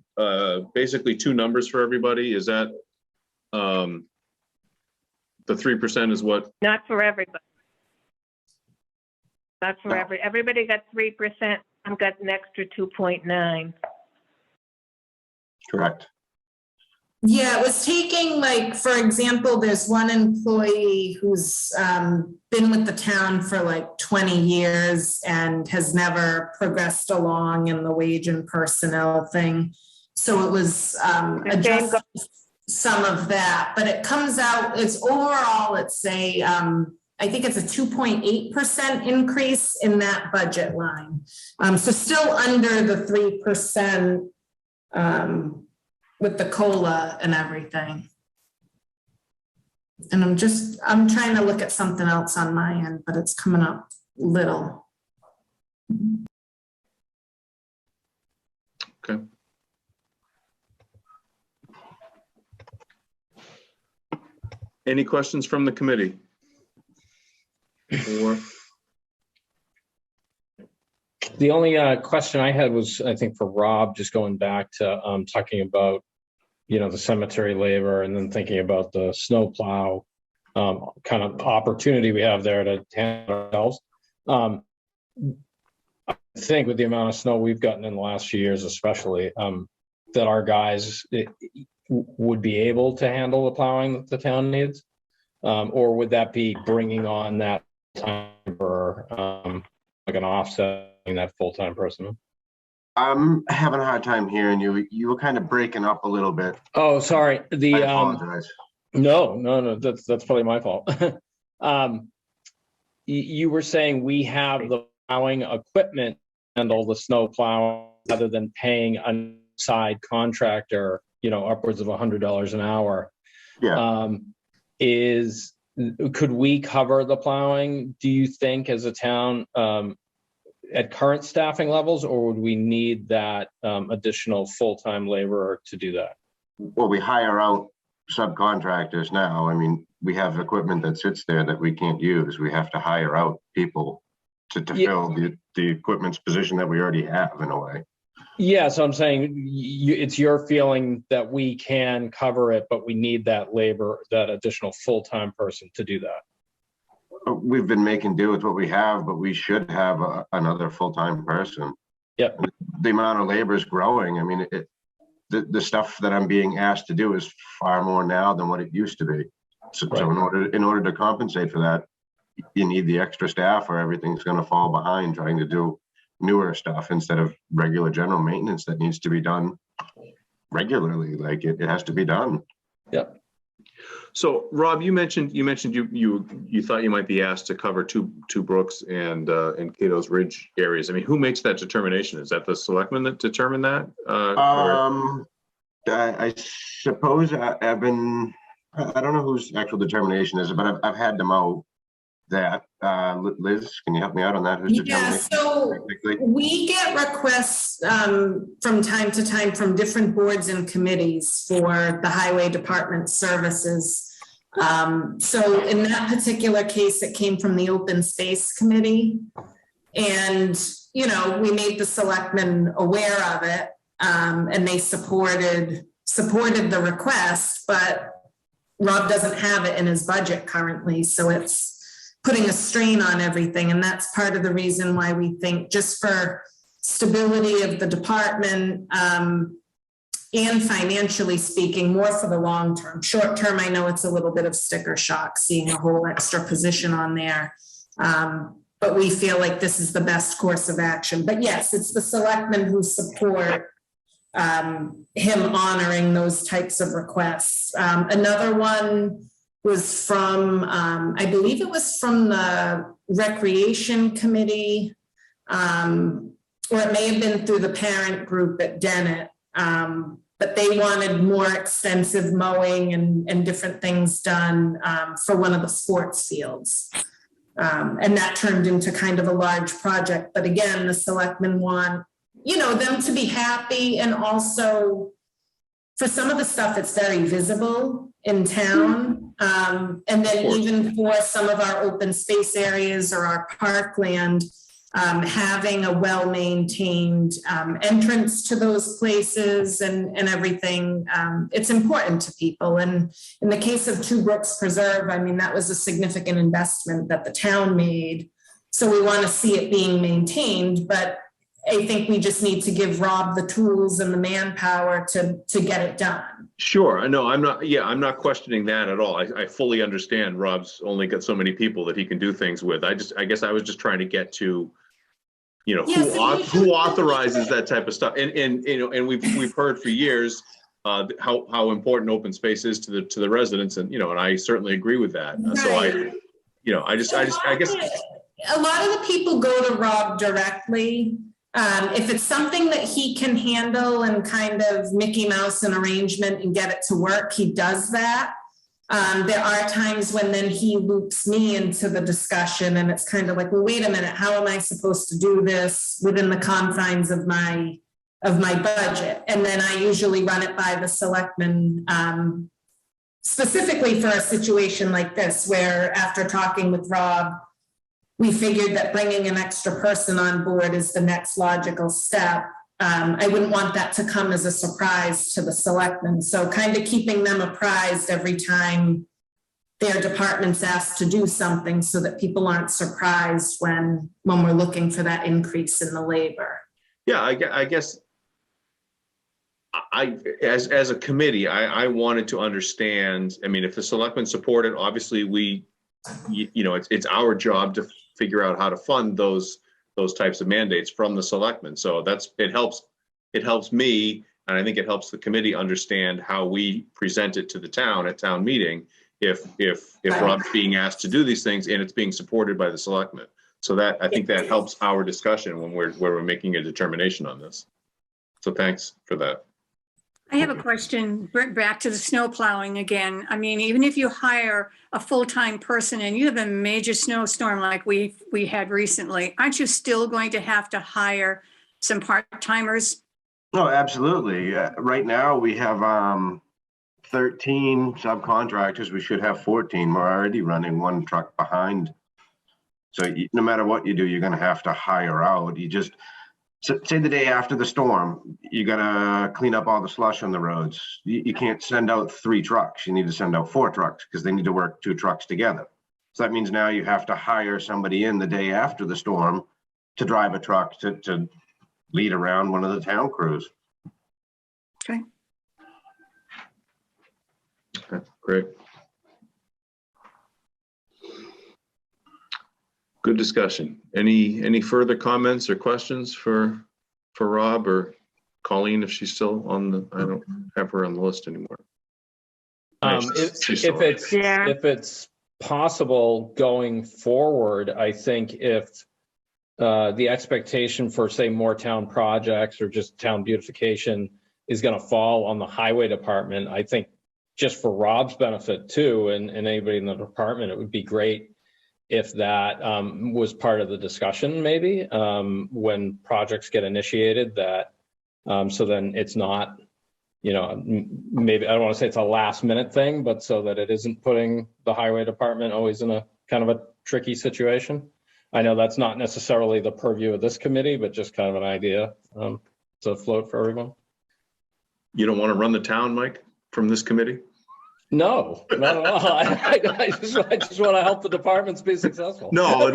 basically 2 numbers for everybody. Is that the 3% is what? Not for everybody. Not for everybody got 3%. I've got an extra 2.9. Correct. Yeah, it was taking, like, for example, there's one employee who's been with the town for like 20 years and has never progressed along in the wage and personnel thing. So it was adjusting some of that, but it comes out, it's overall, it's a, I think it's a 2.8% increase in that budget line. So still under the 3%. With the COLA and everything. And I'm trying to look at something else on my end, but it's coming up little. Okay. Any questions from the committee? Or The only question I had was, I think, for Rob, just going back to talking about, the cemetery labor and then thinking about the snowplow kind of opportunity we have there to handle ourselves. I think with the amount of snow we've gotten in the last few years, especially, that our guys would be able to handle the plowing that the town needs? Or would that be bringing on that time for like an offsetting that full-time person? I'm having a hard time hearing you. You were kind of breaking up a little bit. Oh, sorry. I apologize. No, that's probably my fault. You were saying we have the plowing equipment to handle the snow plow rather than paying a side contractor, upwards of $100 an hour. Yeah. Could we cover the plowing, do you think, as a town, at current staffing levels, or would we need that additional full-time laborer to do that? Well, we hire out subcontractors now. I mean, we have equipment that sits there that we can't use. We have to hire out people to fill the equipment's position that we already have, in a way. Yeah, so I'm saying it's your feeling that we can cover it, but we need that labor, that additional full-time person to do that. We've been making do with what we have, but we should have another full-time person. Yep. The amount of labor is growing. I mean, the stuff that I'm being asked to do is far more now than what it used to be. So in order to compensate for that, you need the extra staff, or everything's going to fall behind trying to do newer stuff instead of regular general maintenance that needs to be done regularly. Like it has to be done. Yep. So Rob, you mentioned you thought you might be asked to cover two Brooks and Cato's Ridge areas. I mean, who makes that determination? Is that the selectmen that determine that? I suppose I've been, I don't know whose actual determination is it, but I've had them out that. Liz, can you help me out on that? Whose Yeah, determination? so Technically? we get requests from time to time from different boards and committees for the highway department services. So in that particular case, it came from the open space committee. And, you know, we made the selectmen aware of it, and they supported the request, but Rob doesn't have it in his budget currently, so it's putting a strain on everything. And that's part of the reason why we think, just for stability of the department, and financially speaking, more for the long term. Short term, I know it's a little bit of sticker shock seeing a whole extra position on there. But we feel like this is the best course of action. But yes, it's the selectmen who support him honoring those types of requests. Another one was from, I believe it was from the Recreation Committee, or it may have been through the parent group at Dennett. But they wanted more extensive mowing and different things done for one of the sports fields. And that turned into kind of a large project. But again, the selectmen want, you know, them to be happy. And also for some of the stuff, it's very visible in town. And then even for some of our open space areas or our parkland, having a well-maintained entrance to those places and everything, it's important to people. And in the case of Two Brooks Preserve, I mean, that was a significant investment that the town made. So we want to see it being maintained, but I think we just need to give Rob the tools and the manpower to get it done. Sure. No, I'm not questioning that at all. I fully understand Rob's only got so many people that he can do things with. I guess I was just trying to get to, you know, who authorizes that type of stuff. And you know, and we've heard for years how important open space is to the residents, and you know, and I certainly agree with that. Right. So I guess a lot of the people go to Rob directly. If it's something that he can handle and kind of Mickey Mouse an arrangement and get it to work, he does that. There are times when then he loops me into the discussion, and it's kind of like, well, wait a minute, how am I supposed to do this within the confines of my budget? And then I usually run it by the selectmen, specifically for a situation like this, where after talking with Rob, we figured that bringing an extra person on board is the next logical step. I wouldn't want that to come as a surprise to the selectmen. So kind of keeping them apprised every time their department's asked to do something, so that people aren't surprised when we're looking for that increase in the labor. yeah, I guess as a committee, I wanted to understand. I mean, if the selectmen support it, obviously you know, it's our job to figure out how to fund those types of mandates from the selectmen. So it helps me, and I think it helps the committee understand how we present it to the town at town meeting if Rob's being asked to do these things and it's being supported by the selectmen. So that, I think that helps our discussion when we're making a determination on this. So thanks for that. I have a question, back to the snow plowing again. I mean, even if you hire a full-time person and you have a major snowstorm like we had recently, aren't you still going to have to hire some part-timers? No, absolutely. Right now we have 13 subcontractors. We should have 14. We're already running one truck behind. So no matter what you do, you're going to have to hire out. Say the day after the storm, you gotta clean up all the slush on the roads. You can't send out 3 trucks. You need to send out 4 trucks because they need to work 2 trucks together. So that means now you have to hire somebody in the day after the storm to drive a truck to lead around one of the town crews. Okay. Okay, great. Good discussion. Any further comments or questions for Rob or Colleen, if she's still on the, I don't have her on the list anymore. She's still on. If it's possible going forward, I think if the expectation for, say, more town projects or just town beautification is going to fall on the highway department, I think just for Rob's benefit too, and anybody in the department, it would be great if that was part of the discussion, maybe when projects get initiated, that so then it's not, you know, maybe I don't want to say it's a last minute thing, but so that it isn't putting the highway department always in a kind of a tricky situation. I know that's not necessarily the purview of this committee, but just kind of an idea to float for everyone. You don't want to run the town, Mike, from this committee? No, not at all. I just want to help the departments be successful. No,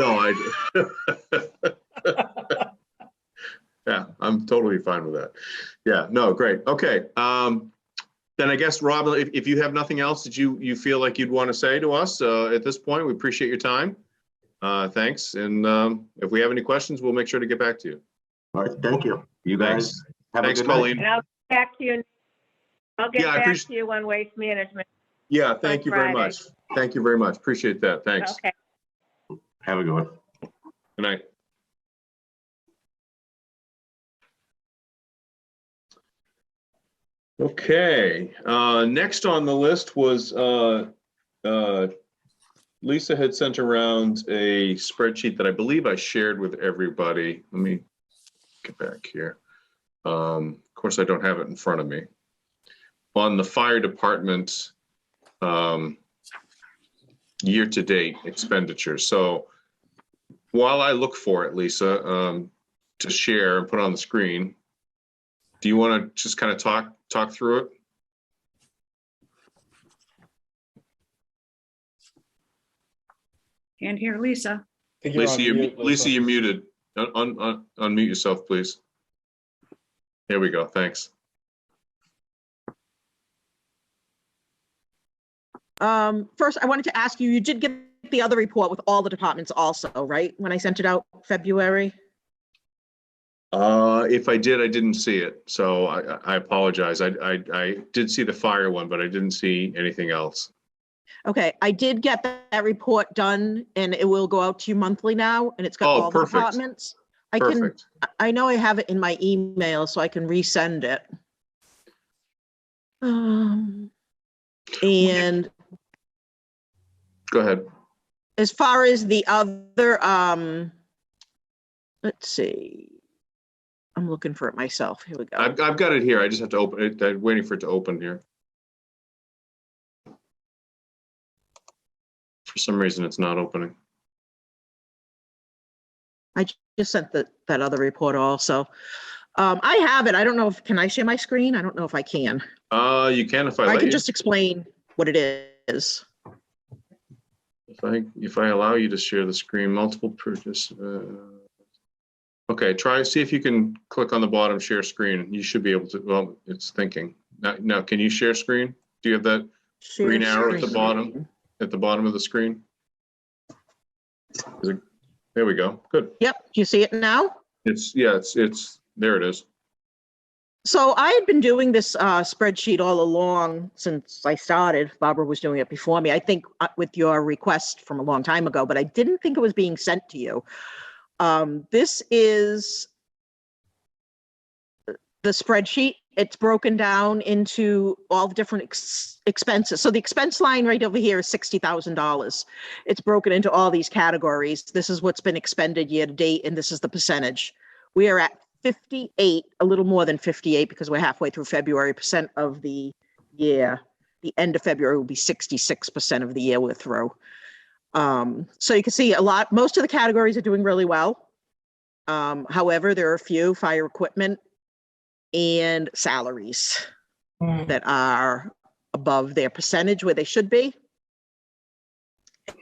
yeah, I'm totally fine with that. Yeah, no, great. Okay. Then I guess, Rob, if you have nothing else that you feel like you'd want to say to us at this point, we appreciate your time. Thanks. And if we have any questions, we'll make sure to get back to you. All right, thank you. You guys have Thanks, a good Colleen. And I'll get back to you. I'll get Yeah, back to you on waste management. Yeah, thank you very Friday. much. Thank you very much. Appreciate that. Thanks. Okay. Have a good one. Good night. Okay, next on the list was Lisa had sent around a spreadsheet that I believe I shared with everybody. Let me get back here. Of course, I don't have it in front of me. On the fire department year-to-date expenditure. So while I look for it, Lisa, to share and put on the screen, do you want to just kind of talk through it? Can't hear Lisa. Lisa, you're muted. Unmute yourself, please. Here we go. Thanks. First, I wanted to ask you, you did get the other report with all the departments also, right? When I sent it out February? If I did, I didn't see it. So I apologize. I did see the fire one, but I didn't see anything else. Okay, I did get that report done and it will go out to you monthly now, and it's got all the departments. Perfect. I know I have it in my email, so I can resend it. And go ahead. As far as the other, let's see. I'm looking for it myself. Here we go. I've got it here. I just have to open it. I'm waiting for it to open here. For some reason, it's not opening. I just sent that other report also. I have it. I don't know if, can I share my screen? I don't know if I can. You can if I let can you. Just explain what it is. If I allow you to share the screen, multiple purchase. Okay, see if you can click on the bottom, share screen. You should be able to, well, it's thinking. Now, can you share screen? Do you have that green arrow at the bottom of the screen? There we go. Good. Yep. Do you see it now? It's there it is. So I had been doing this spreadsheet all along since I started. Barbara was doing it before me, I think, with your request from a long time ago, but I didn't think it was being sent to you. This is the spreadsheet. It's broken down into all the different expenses. So the expense line right over here is $60,000. It's broken into all these categories. This is what's been expended year to date, and this is the percentage. We are at 58, a little more than 58 because we're halfway through February, percent of the year. The end of February will be 66% of the year we're through. So you can see most of the categories are doing really well. However, there are a few, fire equipment and salaries, that are above their percentage where they should be.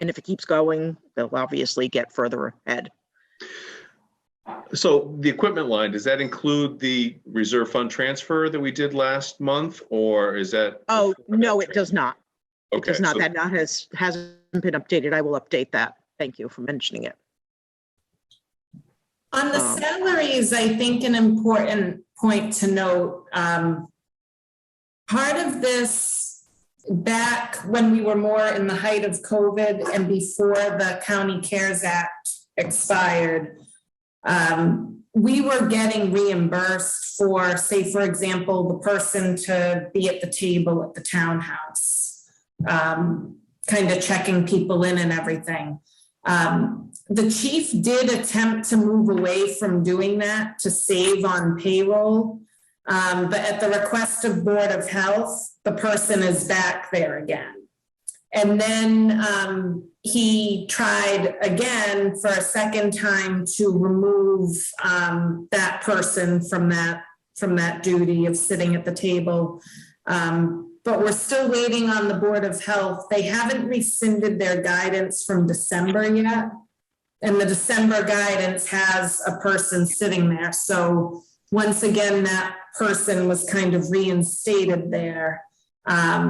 And if it keeps going, they'll obviously get further ahead. So the equipment line, does that include the reserve fund transfer that we did last month, or is that? Oh, no, it does not. Okay, it does not. That hasn't been updated. I will update that. Thank you for mentioning it. On the salaries, I think an important point to note, part of this, back when we were more in the height of COVID and before the County CARES Act expired, we were getting reimbursed for, say, for example, the person to be at the table at the townhouse, kind of checking people in and everything. The chief did attempt to move away from doing that to save on payroll. But at the request of Board of Health, the person is back there again. And then he tried again for a second time to remove that person from that duty of sitting at the table. But we're still waiting on the Board of Health. They haven't rescinded their guidance from December yet. And the December guidance has a person sitting there. So once again, that person was kind of reinstated there. I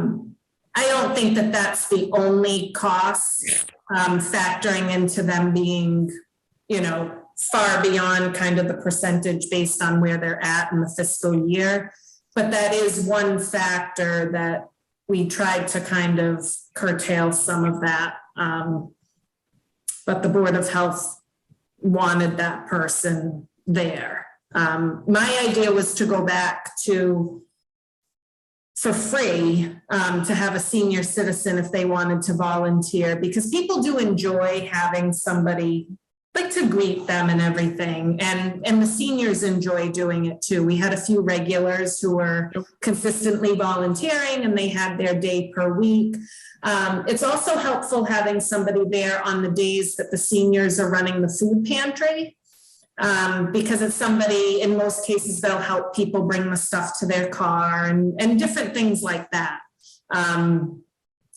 don't think that that's the only cost, factoring into them being, far beyond kind of the percentage based on where they're at in the fiscal year. But that is one factor that we tried to kind of curtail some of that. But the Board of Health wanted that person there. My idea was to go back to, for free, to have a senior citizen if they wanted to volunteer, because people do enjoy having somebody like to greet them and everything. And the seniors enjoy doing it too. We had a few regulars who were consistently volunteering and they had their day per week. It's also helpful having somebody there on the days that the seniors are running the food pantry. Because it's somebody, in most cases, they'll help people bring the stuff to their car and different things like that.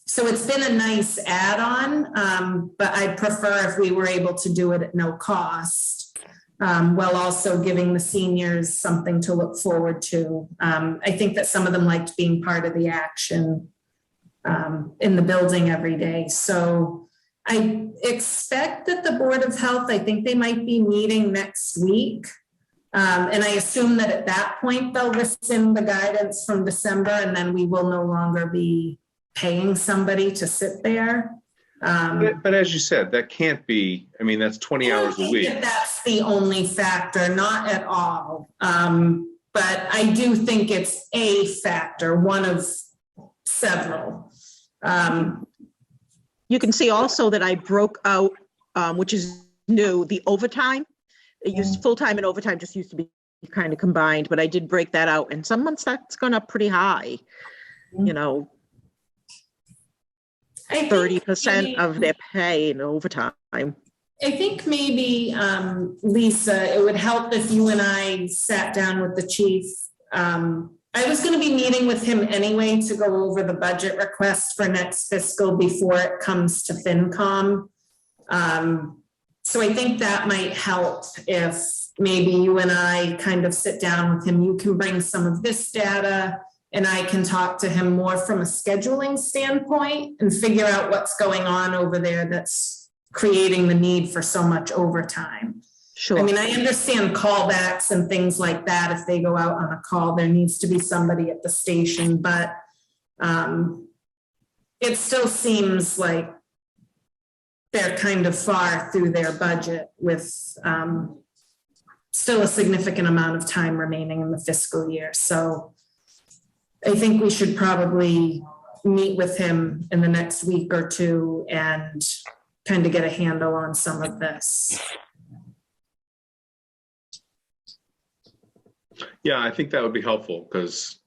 So it's been a nice add-on, but I'd prefer if we were able to do it at no cost, while also giving the seniors something to look forward to. I think that some of them liked being part of the action in the building every day. So I expect that the Board of Health, I think they might be meeting next week. And I assume that at that point, they'll rescind the guidance from December, and then we will no longer be paying somebody to sit there. But as you said, that can't be, that's 20 hours a week. That's the only factor, not at all. But I do think it's a factor, one of several. You can see also that I broke out, which is new, the overtime. It used full-time and overtime just used to be kind of combined, but I did break that out. And some months that's gone up pretty high, 30% of their pay in overtime. I think maybe, Lisa, it would help if you and I sat down with the chief. I was going to be meeting with him anyway to go over the budget request for next fiscal before it comes to FinCom. So I think that might help if maybe you and I kind of sit down with him. You can bring some of this data and I can talk to him more from a scheduling standpoint and figure out what's going on over there that's creating the need for so much overtime. Sure. I understand callbacks and things like that. If they go out on a call, there needs to be somebody at the station, but it still seems like they're kind of far through their budget with still a significant amount of time remaining in the fiscal year. So I think we should probably meet with him in the next week or two and kind of get a handle on some of this. Yeah, I think that would be helpful because,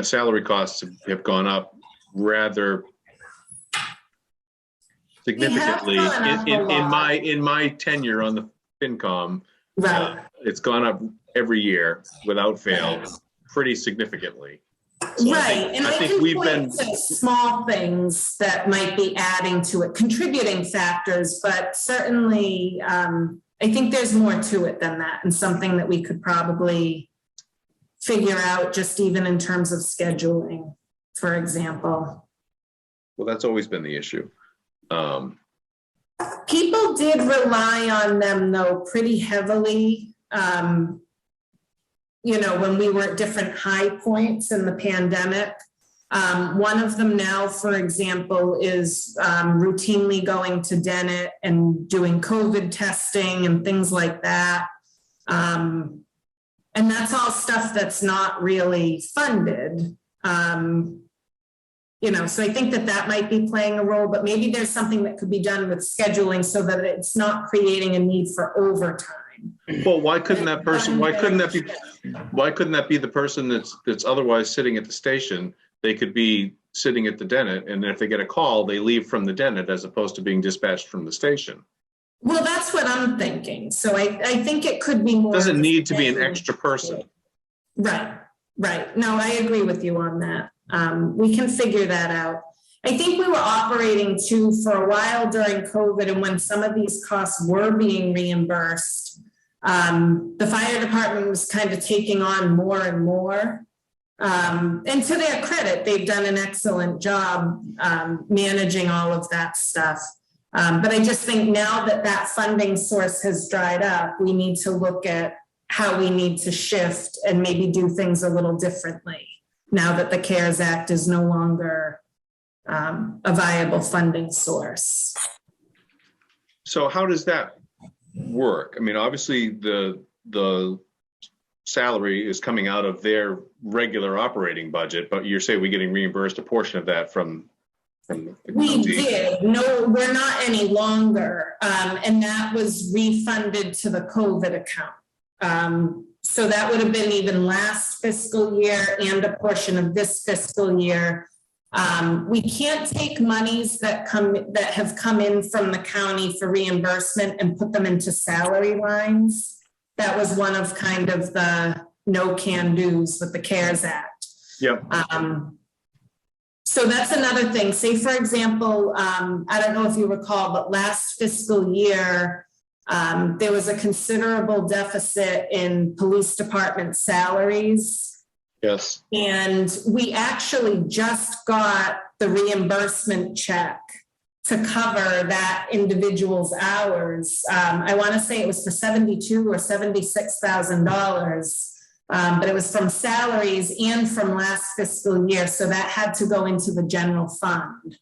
salary costs have gone up rather significantly in my tenure on the FinCom. Right. It's gone up every year without fail, pretty significantly. So right, and I think we've been to small things that might be adding to it, contributing factors, but certainly I think there's more to it than that, and something that we could probably figure out just even in terms of scheduling, for example. Well, that's always been the issue. Can People did rely on them though pretty heavily. You know, when we were at different high points in the pandemic. One of them now, for example, is routinely going to Dennett and doing COVID testing and things like that. And that's all stuff that's not really funded. You know, so I think that that might be playing a role, but maybe there's something that could be done with scheduling so that it's not creating a need for overtime. Well, why couldn't that person, why couldn't that be the person that's otherwise sitting at the station? They could be sitting at the Dennett, and if they get a call, they leave from the Dennett as opposed to being dispatched from the station. Well, that's what I'm thinking. So I think it could be more. Doesn't need to be an extra person. Right, right. No, I agree with you on that. We can figure that out. I think we were operating too for a while during COVID, and when some of these costs were being reimbursed, the fire department was kind of taking on more and more. And to their credit, they've done an excellent job managing all of that stuff. But I just think now that that funding source has dried up, we need to look at how we need to shift and maybe do things a little differently now that the CARES Act is no longer a viable funding source. So how does that work? I mean, obviously the salary is coming out of their regular operating budget, but you're saying we're getting reimbursed a portion of that from the We county. did. No, we're not any longer. And that was refunded to the COVID account. So that would have been even last fiscal year and a portion of this fiscal year. We can't take monies that have come in from the county for reimbursement and put them into salary lines. That was one of kind of the no can do's with the CARES Act. Yep. So that's another thing. Say, for example, I don't know if you recall, but last fiscal year, there was a considerable deficit in police department salaries. Yes. And we actually just got the reimbursement check to cover that individual's hours. I want to say it was for $72,000 or $76,000. But it was from salaries and from last fiscal year. So that had to go into the general fund.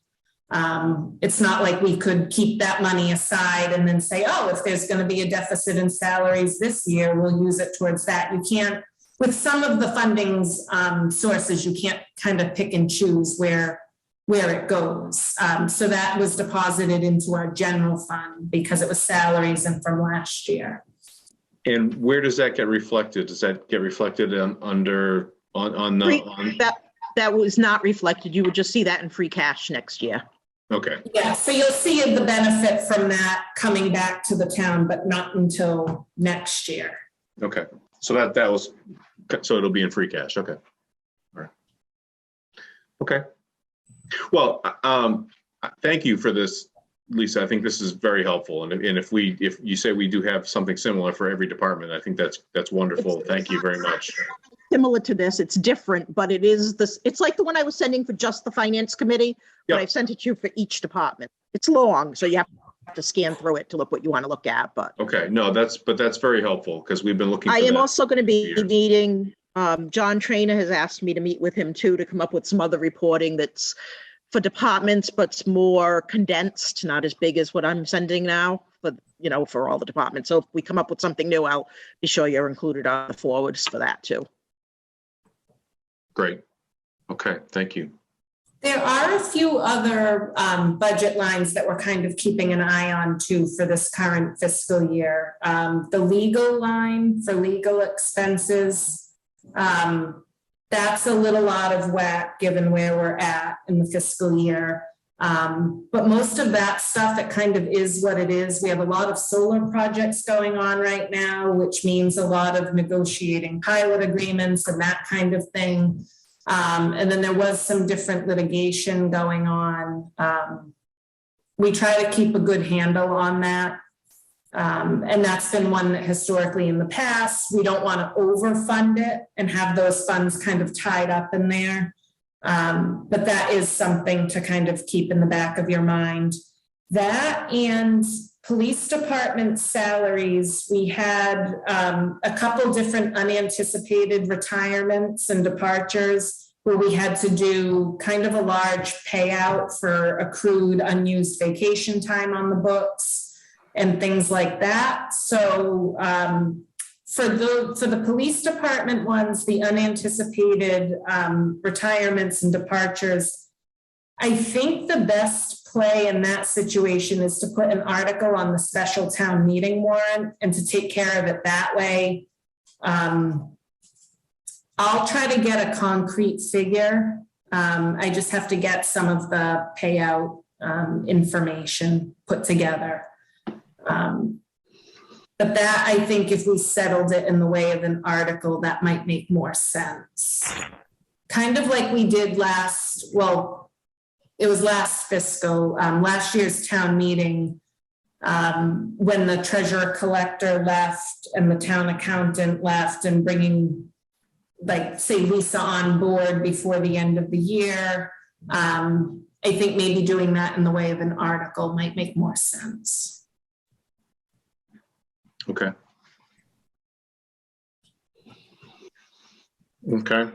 It's not like we could keep that money aside and then say, oh, if there's going to be a deficit in salaries this year, we'll use it towards that. You can't, with some of the fundings sources, you can't kind of pick and choose where it goes. So that was deposited into our general fund because it was salaries and from last year. And where does that get reflected? Does that get reflected that was not reflected. You would just see that in free cash next year. Okay. Yeah, so you'll see the benefit from that coming back to the town, but not until next year. Okay. So so it'll be in free cash. Okay. All right. Okay. Well, thank you for this, Lisa. I think this is very helpful. And if you say we do have something similar for every department, I think that's wonderful. Thank you very much. Similar to this, it's different, but it is this. It's like the one I was sending for just the finance committee, but Yep. I've sent it to you for each department. It's long, so you have to scan through it to look what you want to look at. But Okay. No, that's very helpful because we've been looking. I for am that. also going to be years. meeting. John Trainer has asked me to meet with him too to come up with some other reporting that's for departments, but it's more condensed, not as big as what I'm sending now for all the departments. So if we come up with something new, I'll be sure you're included on the forwards for that too. Great. Okay. Thank you. There are a few other budget lines that we're kind of keeping an eye on too for this current fiscal year. The legal line for legal expenses, that's a little out of whack given where we're at in the fiscal year. But most of that stuff, it kind of is what it is. We have a lot of solar projects going on right now, which means a lot of negotiating pilot agreements and that kind of thing. And then there was some different litigation going on. We try to keep a good handle on that. And that's been one that historically in the past, we don't want to overfund it and have those funds kind of tied up in there. But that is something to kind of keep in the back of your mind. That and police department salaries, we had a couple different unanticipated retirements and departures where we had to do kind of a large payout for accrued unused vacation time on the books and things like that. So for the police department ones, the unanticipated retirements and departures, I think the best play in that situation is to put an article on the special town meeting warrant and to take care of it that way. I'll try to get a concrete figure. I just have to get some of the payout information put together. But that, I think if we settled it in the way of an article, that might make more sense. Kind of like we did it was last fiscal, last year's town meeting, when the treasurer collector left and the town accountant left, and bringing, like, say, Lisa on board before the end of the year. I think maybe doing that in the way of an article might make more sense. Okay. Okay.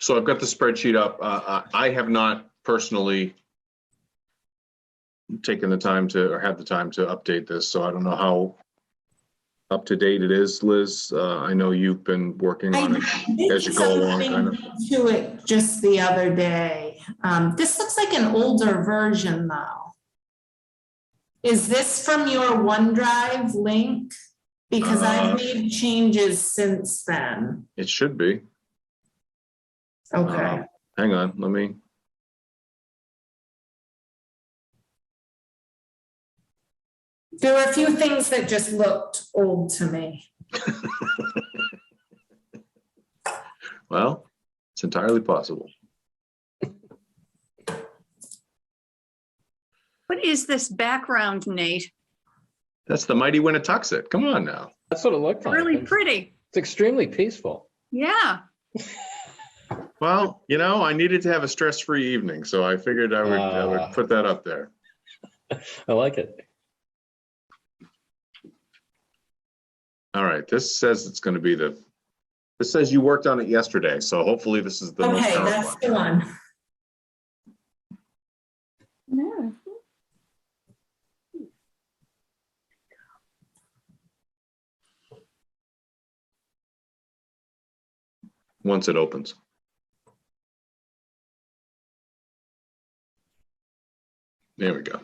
So I've got the spreadsheet up. I have not personally taken the time to, or had the time to update this, so I don't know how up to date it is, Liz. I know you've been working on it as you go along, kind of. To it just the other day. This looks like an older version, though. Is this from your OneDrive link? Because I've made changes since then. It should be. Okay. Hang on, let me. There were a few things that just looked old to me. Well, it's entirely possible. What is this background, Nate? That's the mighty Winnetoxet. Come on now. That's what it looked like. Really pretty. It's extremely peaceful. Yeah. Well, you know, I needed to have a stress-free evening, so I figured I would put that up there. I like it. All right, this says it's going to be this says you worked on it yesterday, so hopefully this is the most Okay, current that's one. the one. No. Once it opens. There we go.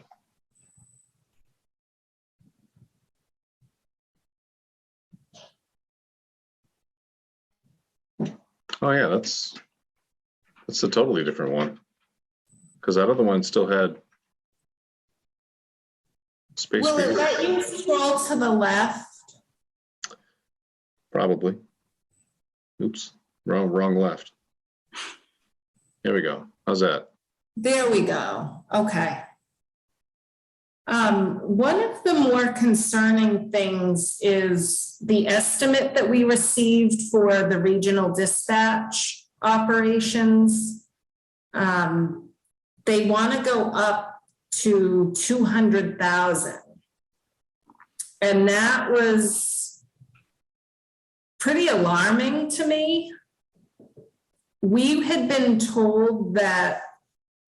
Oh yeah, that's a totally different one. Because that other one still had space. Will it let you scroll to the left? Probably. Oops, wrong left. There we go. How's that? There we go. Okay. One of the more concerning things is the estimate that we received for the regional dispatch operations. They want to go up to 200,000. And that was pretty alarming to me. We had been told that.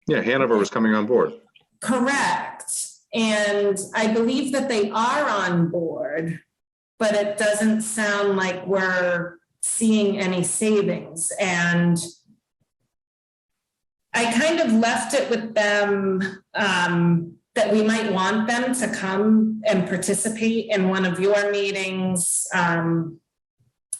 Yeah, Hanover was coming on board. Correct. And I believe that they are on board, but it doesn't sound like we're seeing any savings. And I kind of left it with them that we might want them to come and participate in one of your meetings, or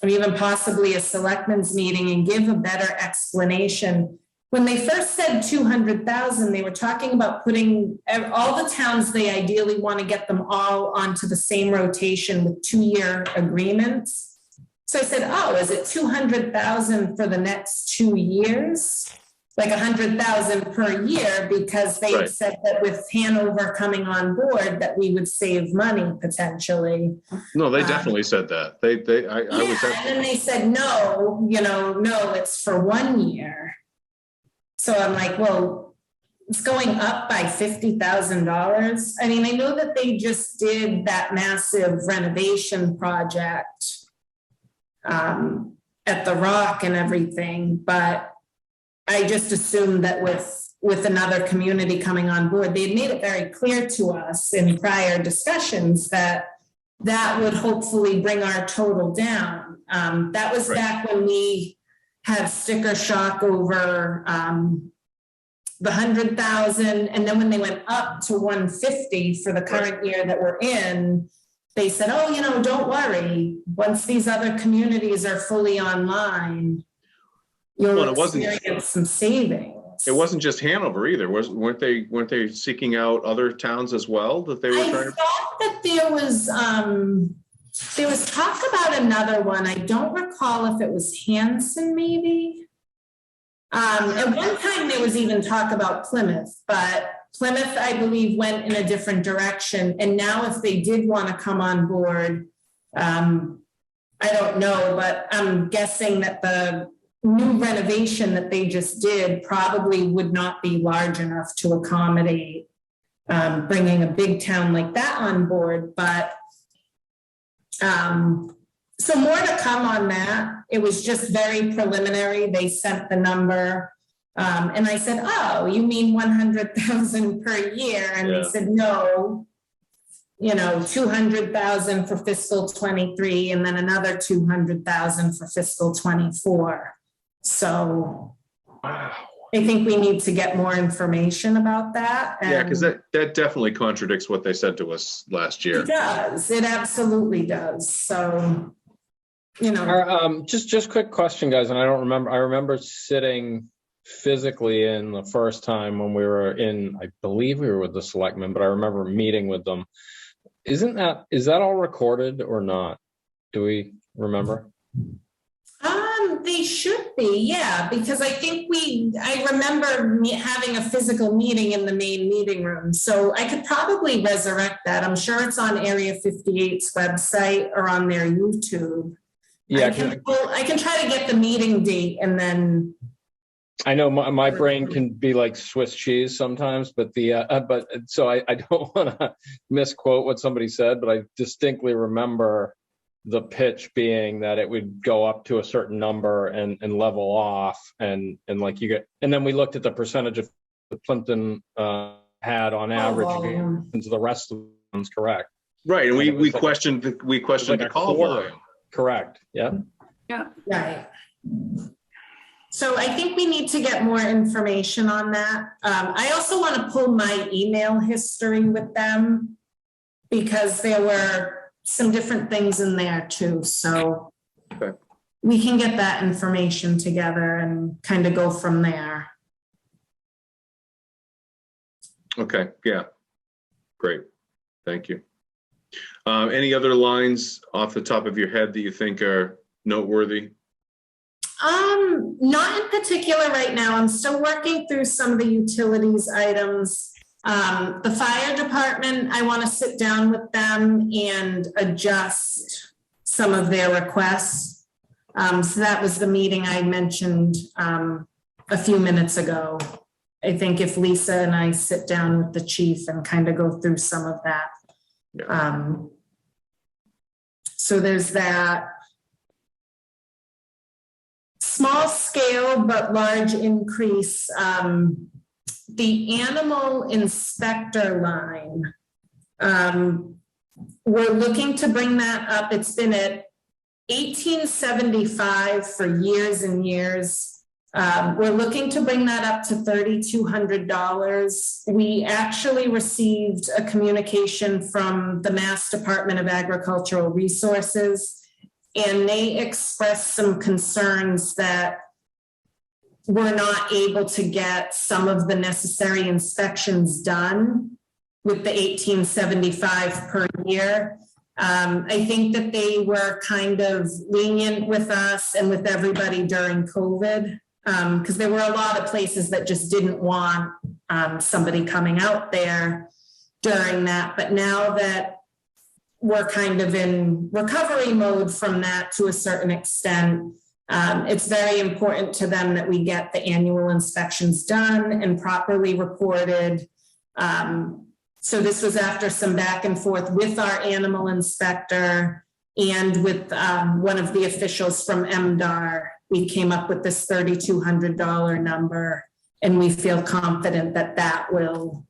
even possibly a selectmen's meeting, and give a better explanation. When they first said 200,000, they were talking about putting all the towns, they ideally want to get them all onto the same rotation with 2-year agreements. So I said, oh, is it 200,000 for the next 2 years? Like 100,000 per year, because they Right. said that with Hanover coming on board that we would save money potentially. No, they definitely said that. I was Yeah, and then they said, no, no, it's for 1 year. So I'm like, well, it's going up by $50,000. I mean, I know that they just did that massive renovation project at the Rock and everything, but I just assumed that with another community coming on board, they had made it very clear to us in prior discussions that that would hopefully bring our total down. That was back when we had sticker shock over the 100,000. And then when they went up to 150 for the current year that we're in, they said, oh, you know, don't worry. Once these other communities are fully online, you'll experience some savings. It wasn't just Hanover either. Weren't they seeking out other towns as well that they were trying to? I thought that there was talk about another one. I don't recall if it was Hanson, maybe. At one time there was even talk about Plymouth, but Plymouth, I believe, went in a different direction. And now if they did want to come on board, I don't know, but I'm guessing that the new renovation that they just did probably would not be large enough to accommodate bringing a big town like that on board. But so more to come on that. It was just very preliminary. They sent the number. And I said, oh, you mean 100,000 per year? And they said, no, you know, 200,000 for fiscal 23 and then another 200,000 for fiscal 24. So I think we need to get more information about that. Yeah, because that definitely contradicts what they said to us last year. It does. It absolutely does. So, you know. Just quick question, guys, and I don't remember. I remember sitting physically in the first time when we were in, I believe we were with the selectmen, but I remember meeting with them. Is that all recorded or not? Do we remember? They should be, yeah, because I think I remember having a physical meeting in the main meeting room. So I could probably resurrect that. I'm sure it's on Area 58's website or on their YouTube. Yeah, I can try to get the meeting date and then. I know my brain can be like Swiss cheese sometimes, but so I don't want to misquote what somebody said, but I distinctly remember the pitch being that it would go up to a certain number and level off and like you get, and then we looked at the percentage of the Plympton had on average into the rest of the ones, correct? Right, and we questioned the call volume. Correct. Yeah. Yeah. Right. So I think we need to get more information on that. I also want to pull my email history with them because there were some different things in there too. So we can get that information together and kind of go from there. Okay, yeah, great, thank you. Any other lines off the top of your head that you think are noteworthy? Not in particular right now. I'm still working through some of the utilities items. The fire department, I want to sit down with them and adjust some of their requests. So that was the meeting I mentioned a few minutes ago. I think if Lisa and I sit down with the chief and kind of go through some of that. Yeah. So there's that. Small scale but large increase. The animal inspector line, we're looking to bring that up. It's been at $18.75 for years and years. We're looking to bring that up to $3,200. We actually received a communication from the Mass Department of Agricultural Resources, and they expressed some concerns that we're not able to get some of the necessary inspections done with the $18.75 per year. I think that they were kind of lenient with us and with everybody during COVID, because there were a lot of places that just didn't want somebody coming out there during that. But now that we're kind of in recovery mode from that to a certain extent, It's very important to them that we get the annual inspections done and properly reported. So this was after some back and forth with our animal inspector and with one of the officials from MDR. We came up with this $3,200 number, and we feel confident that that will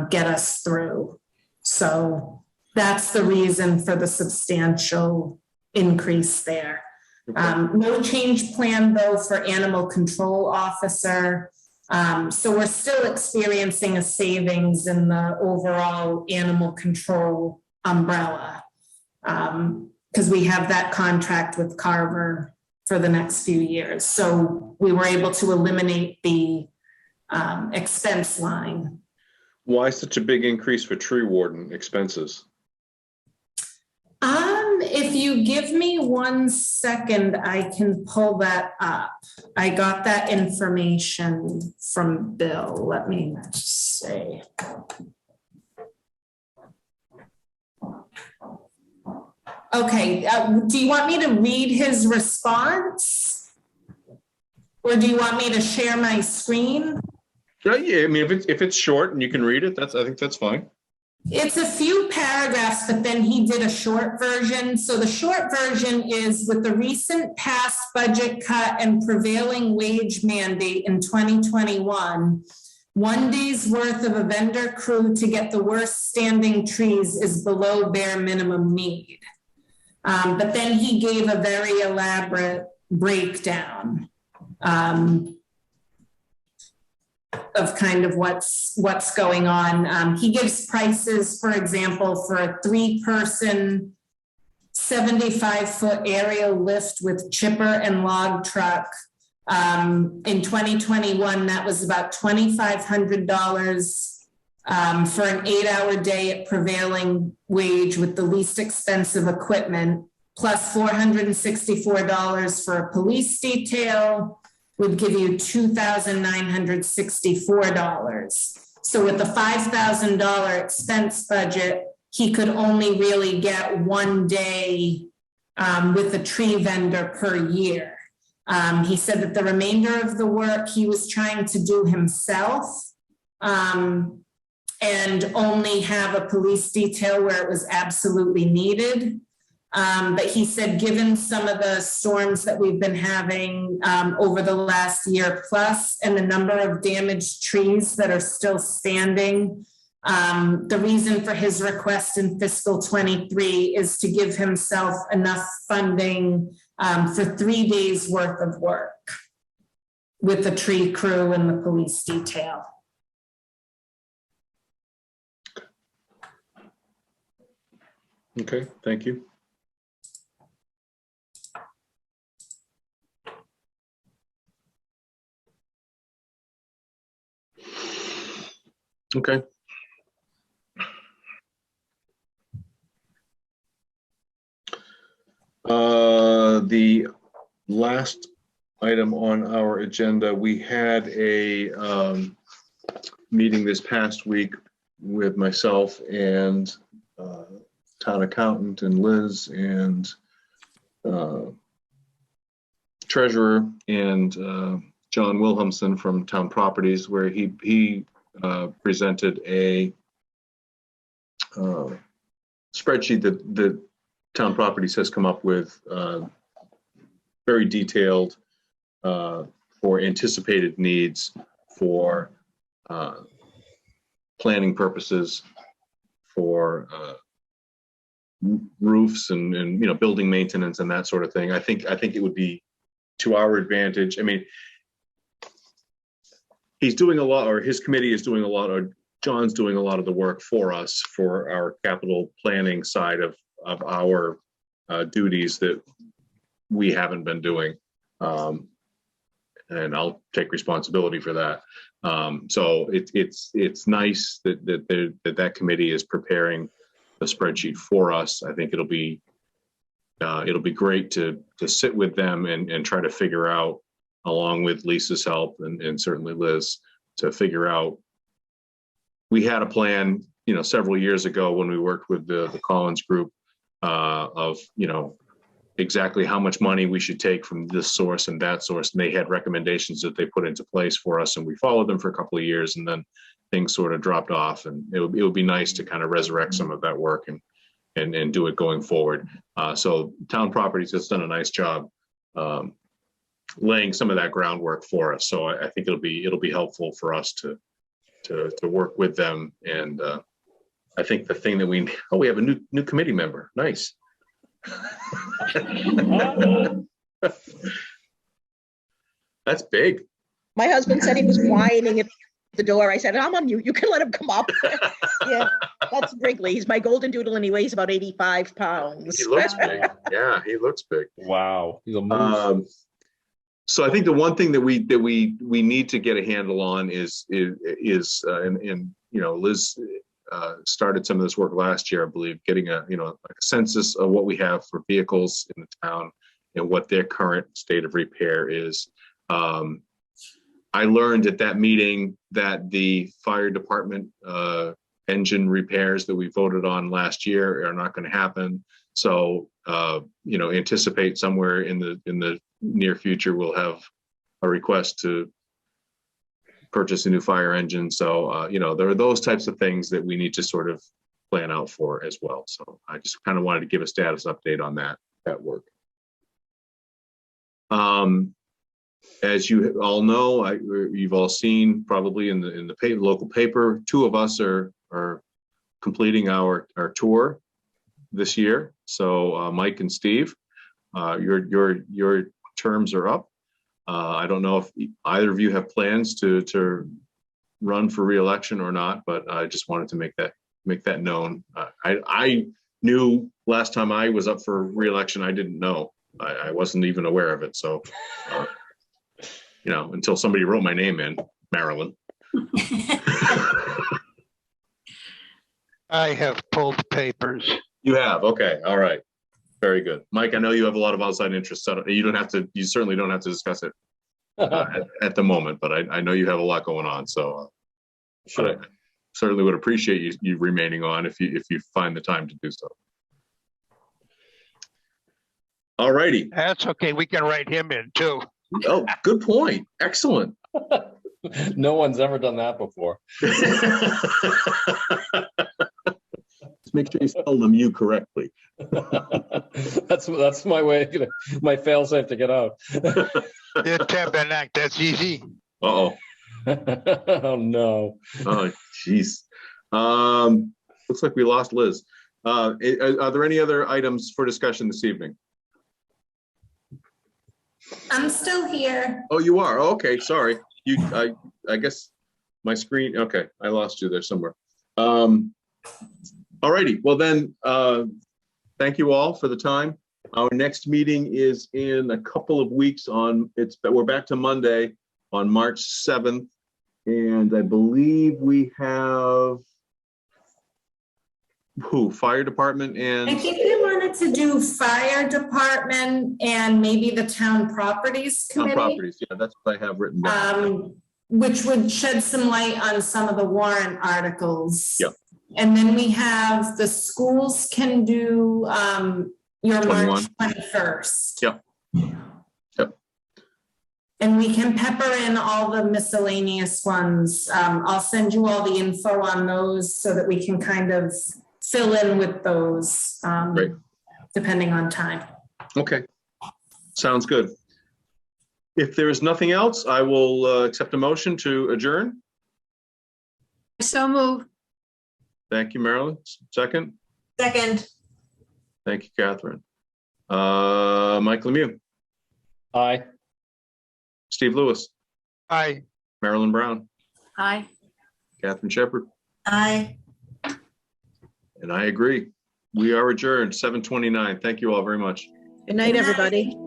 get us through. So that's the reason for the substantial increase there. No change plan though for animal control officer. So we're still experiencing a savings in the overall animal control umbrella because we have that contract with Carver for the next few years. So we were able to eliminate the expense line. Why such a big increase for tree warden expenses? If you give me 1 second, I can pull that up. I got that information from Bill. Let me just say. Okay, do you want me to read his response? Or do you want me to share my screen? Yeah, I mean, if it's short and you can read it, I think that's fine. It's a few paragraphs, but then he did a short version. So the short version is, with the recent past budget cut and prevailing wage mandate in 2021, 1 day's worth of a vendor crew to get the worst standing trees is below bare minimum need. But then he gave a very elaborate breakdown of kind of what's going on. He gives prices, for example, for a 3-person 75-foot aerial lift with chipper and log truck. In 2021, that was about $2,500 for an 8-hour day at prevailing wage with the least expensive equipment, plus $464 for a police detail, would give you $2,964. So with the $5,000 expense budget, he could only really get 1 day with a tree vendor per year. He said that the remainder of the work he was trying to do himself and only have a police detail where it was absolutely needed. But he said, given some of the storms that we've been having over the last year plus and the number of damaged trees that are still standing, the reason for his request in fiscal 23 is to give himself enough funding for 3 days worth of work with the tree crew and the police detail. Okay, thank you. Okay. The last item on our agenda, we had a meeting this past week with myself and town accountant and Liz and treasurer and John Wilhelmson from Town Properties, where he presented a spreadsheet that the Town Properties has come up with, very detailed for anticipated needs for planning purposes, for roofs and building maintenance and that sort of thing. I think it would be to our advantage. I mean, he's doing a lot, or his committee is doing a lot, or John's doing a lot of the work for us for our capital planning side of our duties that we haven't been doing. And I'll take responsibility for that. So it's nice that committee is preparing the spreadsheet for us. I think it'll be great to sit with them and try to figure out, along with Lisa's help and certainly Liz, to figure out. We had a plan, several years ago when we worked with the Collins group of, exactly how much money we should take from this source and that source. And they had recommendations that they put into place for us, and we followed them for a couple of years, and then things sort of dropped off. And it would be nice to kind of resurrect some of that work and do it going forward. So Town Properties has done a nice job laying some of that groundwork for us. So I think it'll be helpful for us to work with them. And I think the thing that we have a new committee member. Nice. That's big. My husband said he was whining at the door. I said, I'm on mute. You can let him come up. Yeah, that's Wrigley. He's my golden doodle and he weighs about 85 pounds. He looks big. Yeah, he looks big. Wow. He's a moose. So I think the one thing that we need to get a handle on is Liz started some of this work last year, I believe, getting a census of what we have for vehicles in the town and what their current state of repair is. I learned at that meeting that the fire department engine repairs that we voted on last year are not going to happen. So anticipate somewhere in the near future we'll have a request to purchase a new fire engine. So there are those types of things that we need to sort of plan out for as well. So I just kind of wanted to give a status update on that work. As you all know, you've all seen probably in the local paper, two of us are completing our tour this year. So Mike and Steve, your terms are up. I don't know if either of you have plans to run for re-election or not, but I just wanted to make that known. I knew last time I was up for re-election, I didn't know. I wasn't even aware of it. So, until somebody wrote my name in, Marilyn. I have pulled papers. You have? Okay. All right. Very good. Mike, I know you have a lot of outside interests. You certainly don't have to discuss it at the moment, but I know you have a lot going on. So Sure. I certainly would appreciate you remaining on if you find the time to do so. All righty. That's okay. We can write him in too. Oh, good point. Excellent. No one's ever done that before. Just make sure you spell them you correctly. That's my way, my fail-safe to get out. Yeah, Tabernacle, that's easy. Uh-oh. Oh, no. Oh, jeez. Looks like we lost Liz. Are there any other items for discussion this evening? I'm still here. Oh, you are? Oh, okay, sorry. I guess my screen, okay, I lost you there somewhere. All righty, well then, thank you all for the time. Our next meeting is in a couple of weeks we're back to Monday on March 7th. And I believe we have fire department and. I think we wanted to do fire department and maybe the town properties Town committee. properties, yeah, that's what I have written down. Which would shed some light on some of the warrant articles. Yep. And then we have the schools can do your 21. March 21st. Yep. Yep. And we can pepper in all the miscellaneous ones. I'll send you all the info on those so that we can kind of fill in with those, Great. depending on time. Okay, sounds good. If there is nothing else, I will accept a motion to adjourn. So move. Thank you, Marilyn. Second. Second. Thank you, Catherine. Mike Lemieux, Aye. Steve Lewis, Aye. Marilyn Brown, Aye. Catherine Shepherd, Aye. and I agree. We are adjourned, 7:29. Thank you all very much. Good night, everybody.